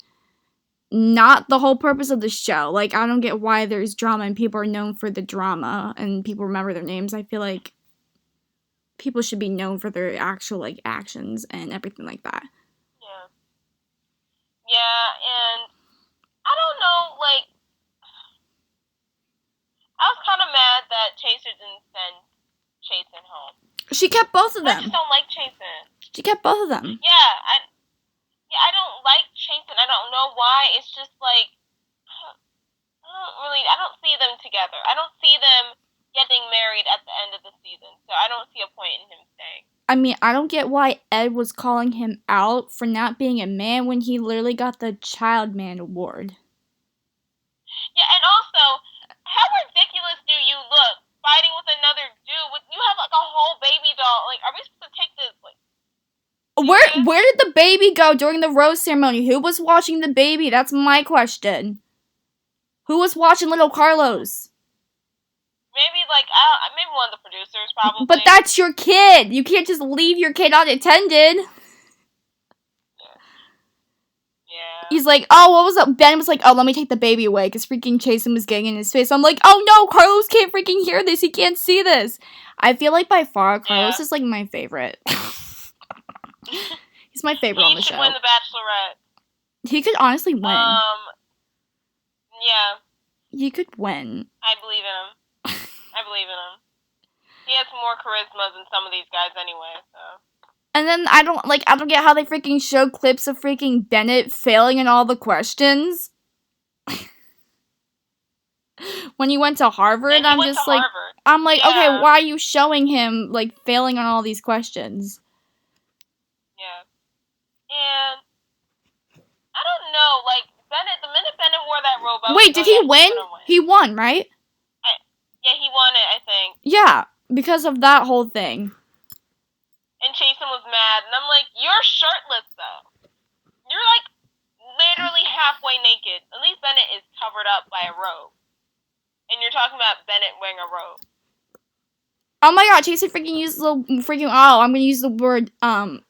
not the whole purpose of the show. Like, I don't get why there's drama and people are known for the drama and people remember their names. I feel like people should be known for their actual, like, actions and everything like that. Yeah. Yeah, and I don't know, like, I was kind of mad that Chaser didn't send Chasen home. She kept both of them. I just don't like Chasen. She kept both of them. Yeah, I don't like Chasen. I don't know why. It's just like, I don't see them together. I don't see them getting married at the end of the season. So I don't see a point in him staying. I mean, I don't get why Ed was calling him out for not being a man when he literally got the Child Man award. Yeah, and also, how ridiculous do you look fighting with another dude? You have like a whole baby doll. Like, are we supposed to take this? Like, where did the baby go during the rose ceremony? Who was watching the baby? That's my question. Who was watching little Carlos? Maybe maybe one of the producers, probably. But that's your kid. You can't just leave your kid unattended. Yeah. He's like, oh, what was up? Ben was like, oh, let me take the baby away because freaking Chasen was getting in his face. I'm like, oh no, Carlos can't freaking hear this. He can't see this. I feel like by far, Carlos is like my favorite. He's my favorite on the show. He should win the Bachelorette. He could honestly win. Yeah. He could win. I believe in him. I believe in him. He has more charisma than some of these guys anyway, so. And then I don't get how they freaking show clips of freaking Bennett failing in all the questions. When he went to Harvard, I'm just like, okay, why are you showing him like failing on all these questions? Yeah. And I don't know, like Bennett, the minute Bennett wore that robe, wait, did he win? He won, right? Yeah, he won it, I think. Yeah, because of that whole thing. And Chasen was mad, and I'm like, you're shirtless though. You're like literally halfway naked. At least Bennett is covered up by a robe. And you're talking about Bennett wearing a robe. Oh my god, Chasen freaking used the freaking, I'm gonna use the word,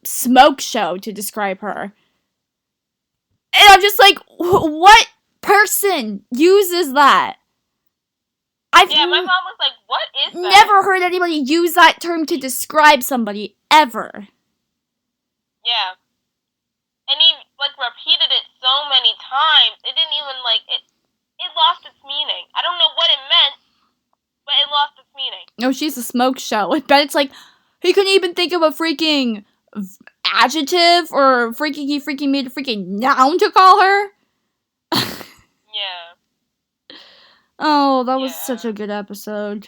smoke show to describe her. And I'm just like, what person uses that? Yeah, my mom was like, what is that? Never heard anybody use that term to describe somebody, ever. Yeah. And he, like, repeated it so many times, it didn't even, like, it lost its meaning. I don't know what it meant, but it lost its meaning. No, she's a smoke show. But it's like, he couldn't even think of a freaking adjective, or he freaking made a freaking noun to call her. Yeah. Oh, that was such a good episode.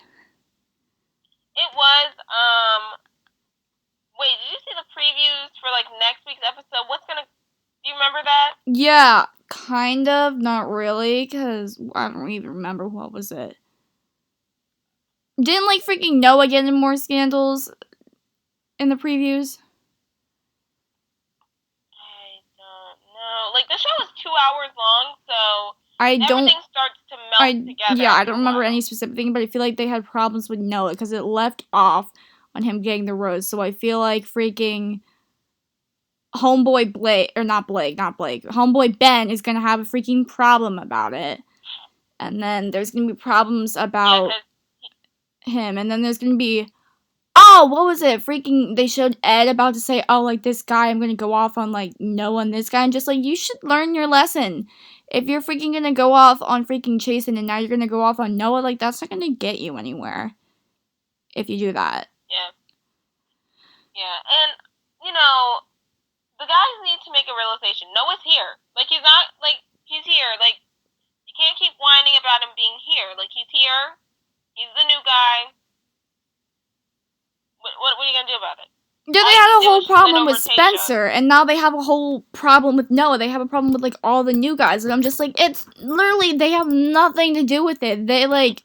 It was, wait, did you see the previews for, like, next week's episode? Do you remember that? Yeah, kind of, not really, because I don't even remember what was it. Didn't, like, freaking Noah get in more scandals in the previews? I don't know. Like, the show is 2 hours long, so everything starts to melt together. Yeah, I don't remember any specific thing, but I feel like they had problems with Noah because it left off on him getting the rose. So I feel like freaking homeboy homeboy Ben is gonna have a freaking problem about it, and then there's gonna be problems about him, and then there's gonna be, what was it? Freaking, they showed Ed about to say, like, this guy, I'm gonna go off on, like, Noah and this guy, and just, like, you should learn your lesson. If you're freaking gonna go off on freaking Chasen and now you're gonna go off on Noah, like, that's not gonna get you anywhere. If you do that. Yeah. Yeah, and, you know, the guys need to make a realization. Noah's here. Like, he's not, like, he's here. Like, you can't keep whining about him being here. Like, he's here. He's the new guy. What are you gonna do about it? Yeah, All they you had can a do whole is just win problem with over Tasha. Spencer, and now they have a whole problem with Noah. They have a problem with like all the new guys, and I'm just like, it's literally they have nothing to do with it. They like,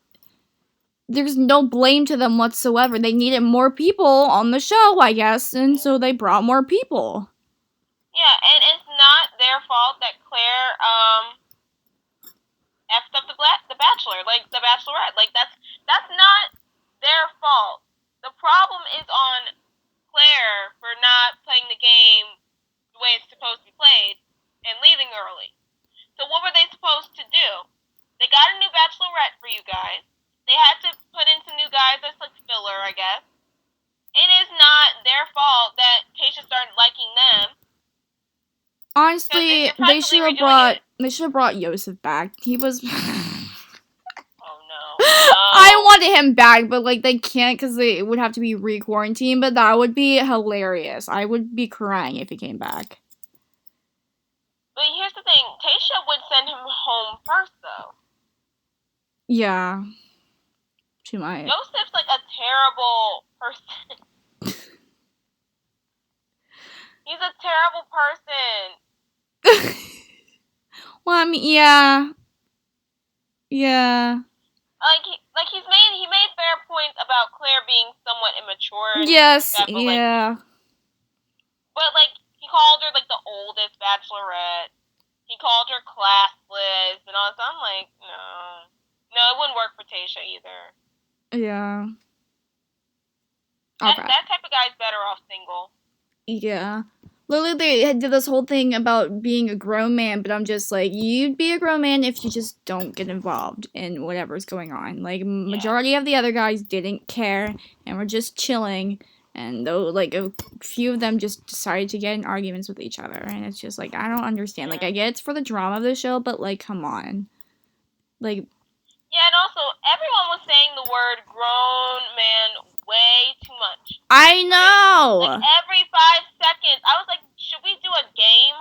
there's no blame to them whatsoever. They needed more people on the show, I guess, and so they brought more people. Yeah, and it's not their fault that Claire effed up the Bachelor, like the Bachelorette. Like that's not their fault. The problem is on Claire for not playing the game the way it's supposed to be played and leaving early. So what were they supposed to do? They got a new Bachelorette for you guys. They had to put in some new guys as like filler, I guess. It is not their fault that Tasha started liking them because Honestly, you're practically redoing it. they should have brought Yosef back. He was. Oh no, I no. wanted him back, but like they can't because they would have to be re-quarantined. But that would be hilarious. I would be crying if he came back. But here's the thing: Tasha would send him home first, though. Yeah, she might. Joseph's like a terrible person. He's a terrible person. Well, I mean, yeah, yeah. He made fair points about Claire being somewhat immature and Yes, that, yeah. but like he called her like the oldest Bachelorette. He called her classless and all this. I'm like, no, no, it wouldn't work for Tasha either. Yeah. Okay. That type of guy's better off single. Yeah. Literally, they did this whole thing about being a grown man, but I'm just like, you'd be a grown man if you just don't get involved in whatever's going on. Like, majority of the other guys didn't care and were just chilling, and though, like, a few of them just decided to get in arguments with each other, and it's just like, I don't understand. Like, I get it's for the drama of the show, but, like, come on. Like, yeah, and also everyone was saying the word grown man way too much. I know. Like every 5 seconds, I was like, should we do a game?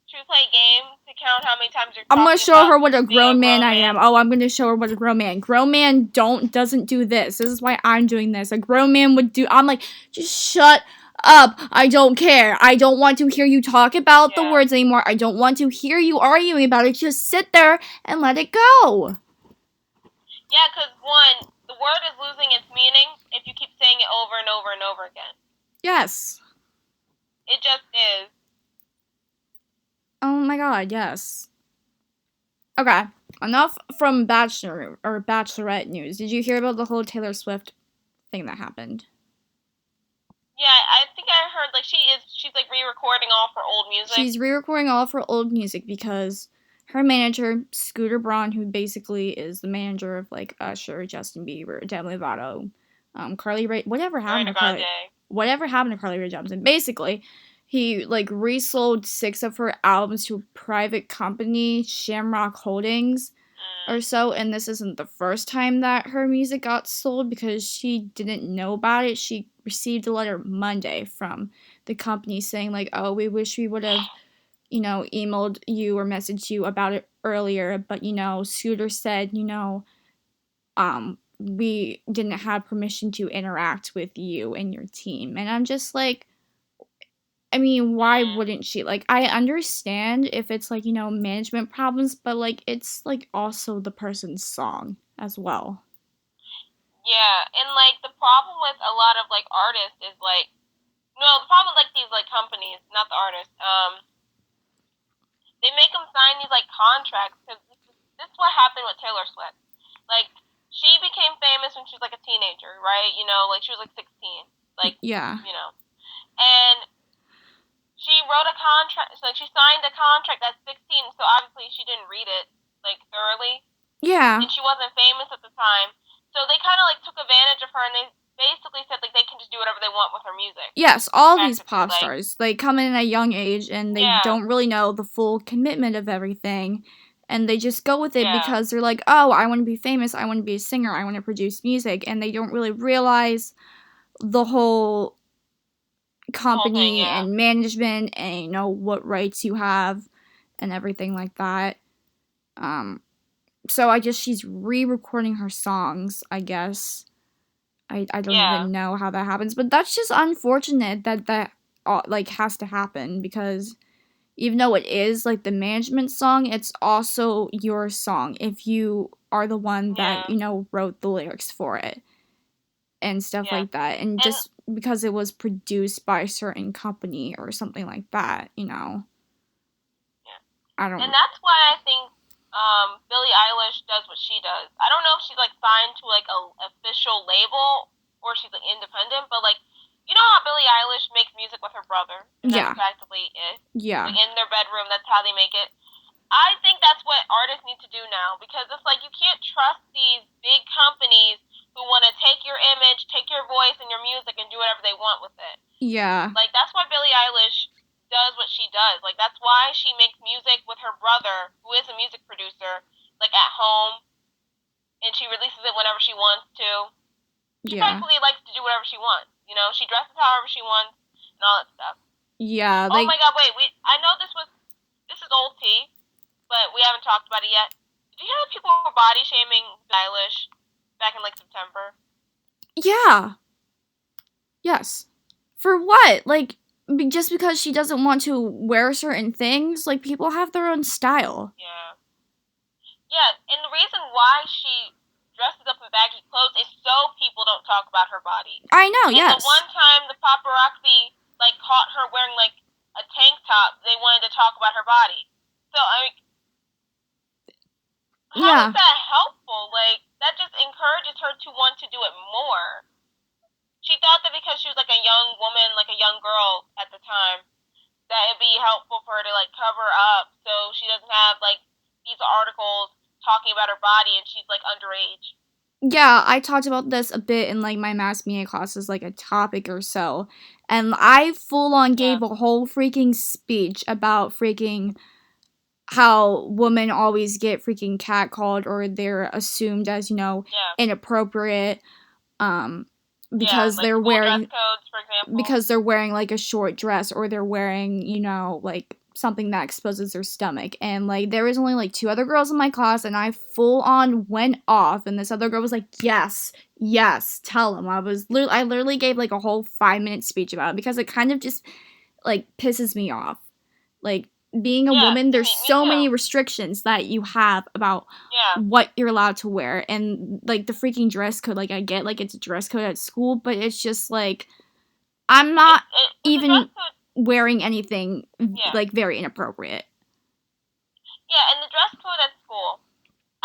Should we play a game to count how many times you're talking I'm gonna show her what a grown man I man? am. Oh, I'm gonna show her what a grown man. Grown man doesn't do this. This is why I'm doing this. A grown man would do. I'm like, just shut up. I don't care. I don't want to hear you talk about the words anymore. I don't want to hear you arguing about it. Just sit there and let it go. Yeah, because one, the word is losing its meaning if you keep saying it over and over and over again. Yes. It just is. Oh my god, yes. Okay, enough from Bachelor or Bachelorette news. Did you hear about the whole Taylor Swift thing that happened? Yeah, I think I heard like she's like re-recording all of her old music. She's re-recording all of her old music because her manager, Scooter Braun, who basically is the manager of like Usher, Justin Bieber, Demi Lovato, Carly Rae, whatever happened to Carly Rae Jepsen. Basically, he like resold 6 of her albums to a private company, Shamrock Holdings, or so. And this isn't the first time that her music got sold because she didn't know about it. She received a letter Monday from the company saying like, oh, we wish we would have, you know, emailed you or messaged you about it earlier, but you know, Scooter said, you know, we didn't have permission to interact with you and your team. And I'm just like, I mean, why wouldn't she? Like, I understand if it's like, you know, management problems, but like, it's like also the person's song as well. Yeah, and like the problem with a lot of like artists is like, no, the problem with like these like companies, not the artists, they make them sign these like contracts because this is what happened with Taylor Swift. Like, she became famous when she was like a teenager, right? You know, like she was like 16, like Yeah. you know, and she wrote a contract. Like she signed a contract at 16, so obviously she didn't read it like thoroughly. Yeah. And she wasn't famous at the time, so they kind of like took advantage of her, and they basically said like they can just do whatever they want with her music. Yes, all these pop stars, they come in at a young age and they don't really know the full commitment of everything. And they just go with it because they're like, oh, I want to be famous, I want to be a singer, I want to produce music. And they don't really realize the whole company and management and, you know, what rights you have and everything like that. So I guess she's re-recording her songs, I guess. I don't Yeah. even know how that happens, but that's just unfortunate that like has to happen because even though it is like the management song, it's also your song if you are the one that, Yeah. you know, wrote the lyrics for it and stuff Yeah. like that. And And just because it was produced by a certain company or something like that, you know, yeah. I And don't. that's why I think Billie Eilish does what she does. I don't know if she's like signed to like a official label or she's like independent, but like you know how Billie Eilish makes music with her brother, and that's Yeah, practically it. yeah, Like in their bedroom, that's how they make it. I think that's what artists need to do now because it's like you can't trust these big companies who want to take your image, take your voice and your music and do whatever they want with it. yeah, Like that's why Billie Eilish does what she does. Like that's why she makes music with her brother, who is a music producer, like at home, and she releases it whenever she wants to. She yeah, practically likes to do whatever she wants. You know, she dresses however she wants and all that stuff. yeah. Oh Like, my God, wait, I know this is old tea, but we haven't talked about it yet. Did you hear that people were body shaming Billie Eilish back in like September? yeah, yes. For what? Like, just because she doesn't want to wear certain things, like, people have their own style. Yeah. Yeah, and the reason why she dresses up in baggy clothes is so people don't talk about her body. I know, And the yes. one time the paparazzi like caught her wearing like a tank top, they wanted to talk about her body. So I mean, how is Yeah. that helpful? Like that just encourages her to want to do it more. She thought that because she was like a young woman, like a young girl at the time, that it'd be helpful for her to like cover up so she doesn't have like these articles talking about her body and she's like underage. Yeah, I talked about this a bit in, like, my mass media classes, like, a topic or so. And I full on Yeah, gave a whole freaking speech about freaking how women always get freaking catcalled or they're assumed as, you know, yeah, inappropriate um yeah. because Like they're school dress wearing codes, for example. like a short dress or they're wearing, you know, like something that exposes their stomach. And like there was only like two other girls in my class and I full on went off and this other girl was like, "Yes, yes, tell him." I literally gave like a whole 5-minute speech about it because it kind of just like pisses me off. Like being a Yeah, woman, there's me so too. many restrictions that you have about Yeah, what you're allowed to wear and like the freaking dress code. Like I get like it's a dress code at school, but it's just like I'm not it's a dress even code. wearing anything Yeah, like very inappropriate. yeah, and the dress code at school.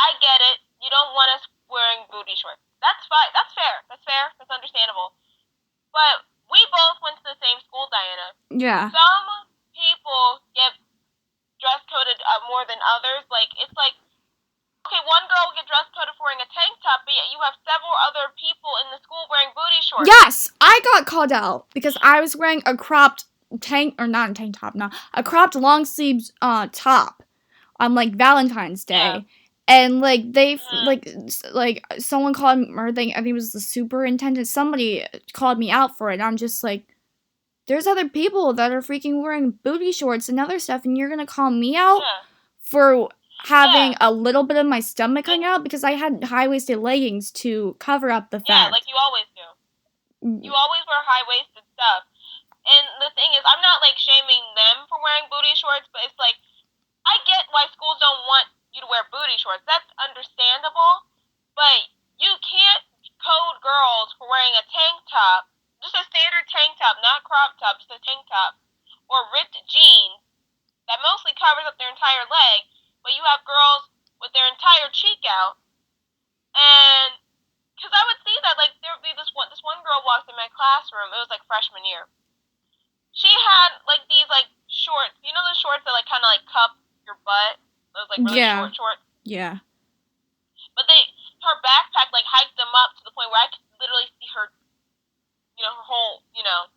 I get it. You don't want us wearing booty shorts. That's fine. That's fair. That's fair. That's understandable. But we both went to the same school, Diana. Yeah. Some people get dress coded more than others. Like it's like okay, one girl will get dress coded for wearing a tank top, but yet you have several other people in the school wearing booty shorts. Yes, I got called out because I was wearing a cropped tank or not a tank top, no, a cropped long sleeves top on like Valentine's Yeah. Day. And like Mm-hmm. like someone called me, or I think it was the superintendent. Somebody called me out for it. And I'm just like, there's other people that are freaking wearing booty shorts and other stuff, and you're gonna call me out Yeah. for Yeah. having a little bit of my stomach And hanging out because I had high waisted leggings to cover up the yeah, like fact. you always do. You always wear high waisted stuff. And the thing is, I'm not like shaming them for wearing booty shorts, but it's like I get why schools don't want you to wear booty shorts. That's understandable. But you can't code girls for wearing a tank top, just a standard tank top, not crop top, just a tank top, or ripped jeans that mostly covers up their entire leg. But you have girls with their entire cheek out, and because I would see that, like there would be this one girl walked in my classroom. It was like freshman year. She had like these like shorts, you know, the shorts that like kind of like cup your butt. Those like really Yeah, short shorts. yeah, But her backpack like hiked them up to the point where I could literally see her, her whole,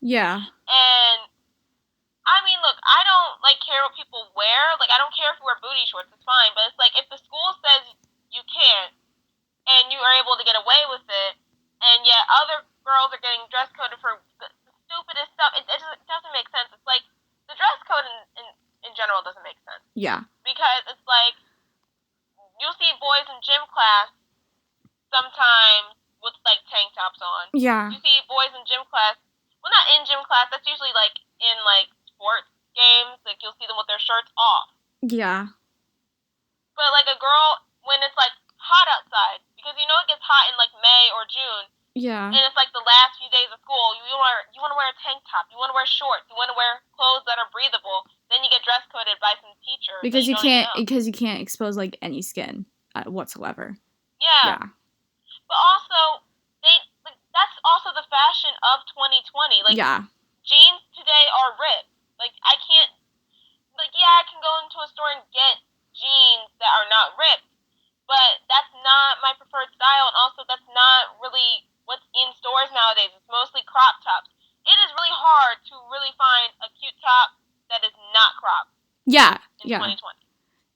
yeah, And I mean, look, I don't like care what people wear. Like, I don't care if you wear booty shorts, it's fine. But it's like if the school says you can't, and you are able to get away with it, and yet other girls are getting dress coded for the stupidest stuff. It doesn't make sense. It's like the dress code in general doesn't make sense yeah, because it's like you'll see boys in gym class sometimes with like tank tops on. Yeah. You see boys in gym class. Well, not in gym class. That's usually like in like sports games. Like you'll see them with their shirts off. Yeah. But like a girl, when it's like hot outside, because you know it gets hot in like May or June, Yeah. and it's like the last few days of school. You want to wear a tank top. You want to wear shorts. You want to wear clothes that are breathable. Then you get dress coded by some teacher Because that you don't even know. you can't expose like any skin whatsoever. Yeah. Yeah. But also, that's also the fashion of 2020. Like, yeah. jeans today are ripped. Like, I can't. Like, yeah, I can go into a store and get jeans that are not ripped, but that's not my preferred style, and also that's not really what's in stores nowadays. It's mostly crop tops. It is really hard to really find a cute top that is not cropped. Yeah. In Yeah. 2020.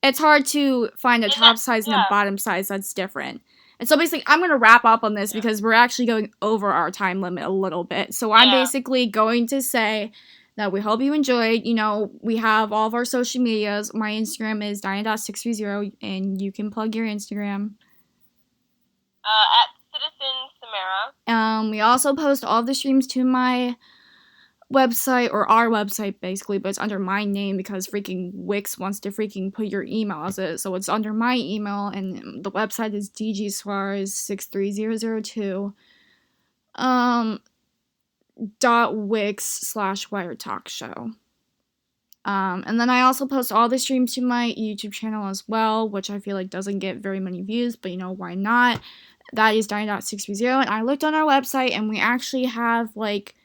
It's hard to find a top size and a bottom size that's different. And so basically, I'm going to wrap up on this because we're actually going over our time limit a little bit. So I'm basically going to say that we hope you enjoyed. You know, we have all of our social medias. My Instagram is Diana.630, and you can plug your Instagram. At Citizen Samara. We also post all the streams to my website, or our website basically, but it's under my name because freaking Wix wants to freaking put your email as it, so it's under my email, and the website is dgsuarez63002 .wix/wiretalkshow. And then I also post all the streams to my YouTube channel as well, which I feel like doesn't get very many views, but you know, why not? That is Diana.630, and I looked on our website and we actually have like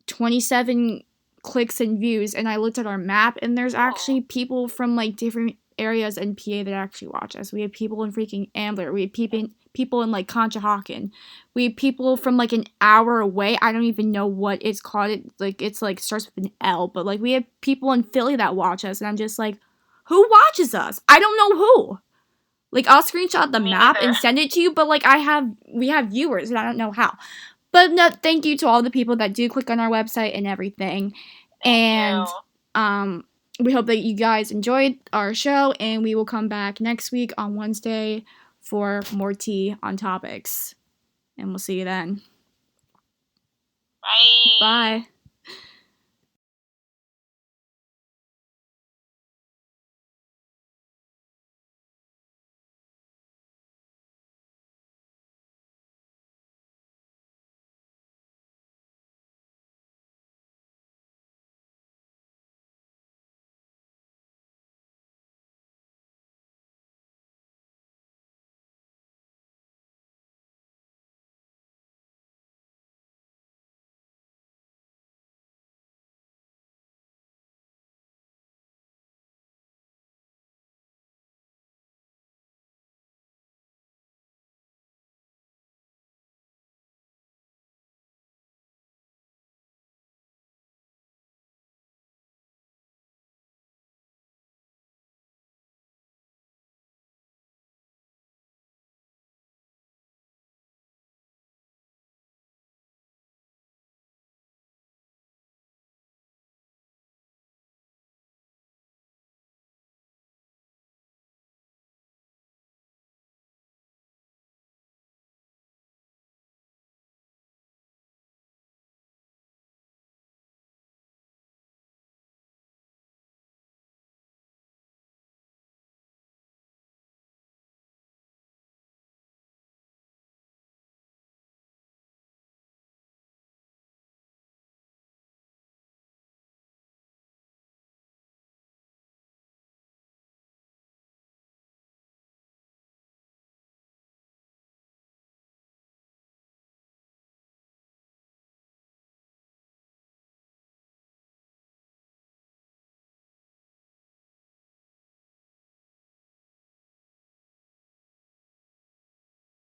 27 clicks and views, and I looked at our map and there's actually people from like different areas in PA that actually watch us. We have people in freaking Ambler, we have people in like Conshohocken, we have people from like an hour away. I don't even know what it's called. It's like starts with an L, but like we have people in Philly that watch us, and I'm just like, who watches us? I don't know who. Like, I'll screenshot the map and send it to you, but like we have viewers and I don't know how. But no, thank you to all the people that do click on our website and everything. Thank you. We hope that you guys enjoyed our show, and we will come back next week on Wednesday for more tea on topics. And we'll see you then. Bye. Bye.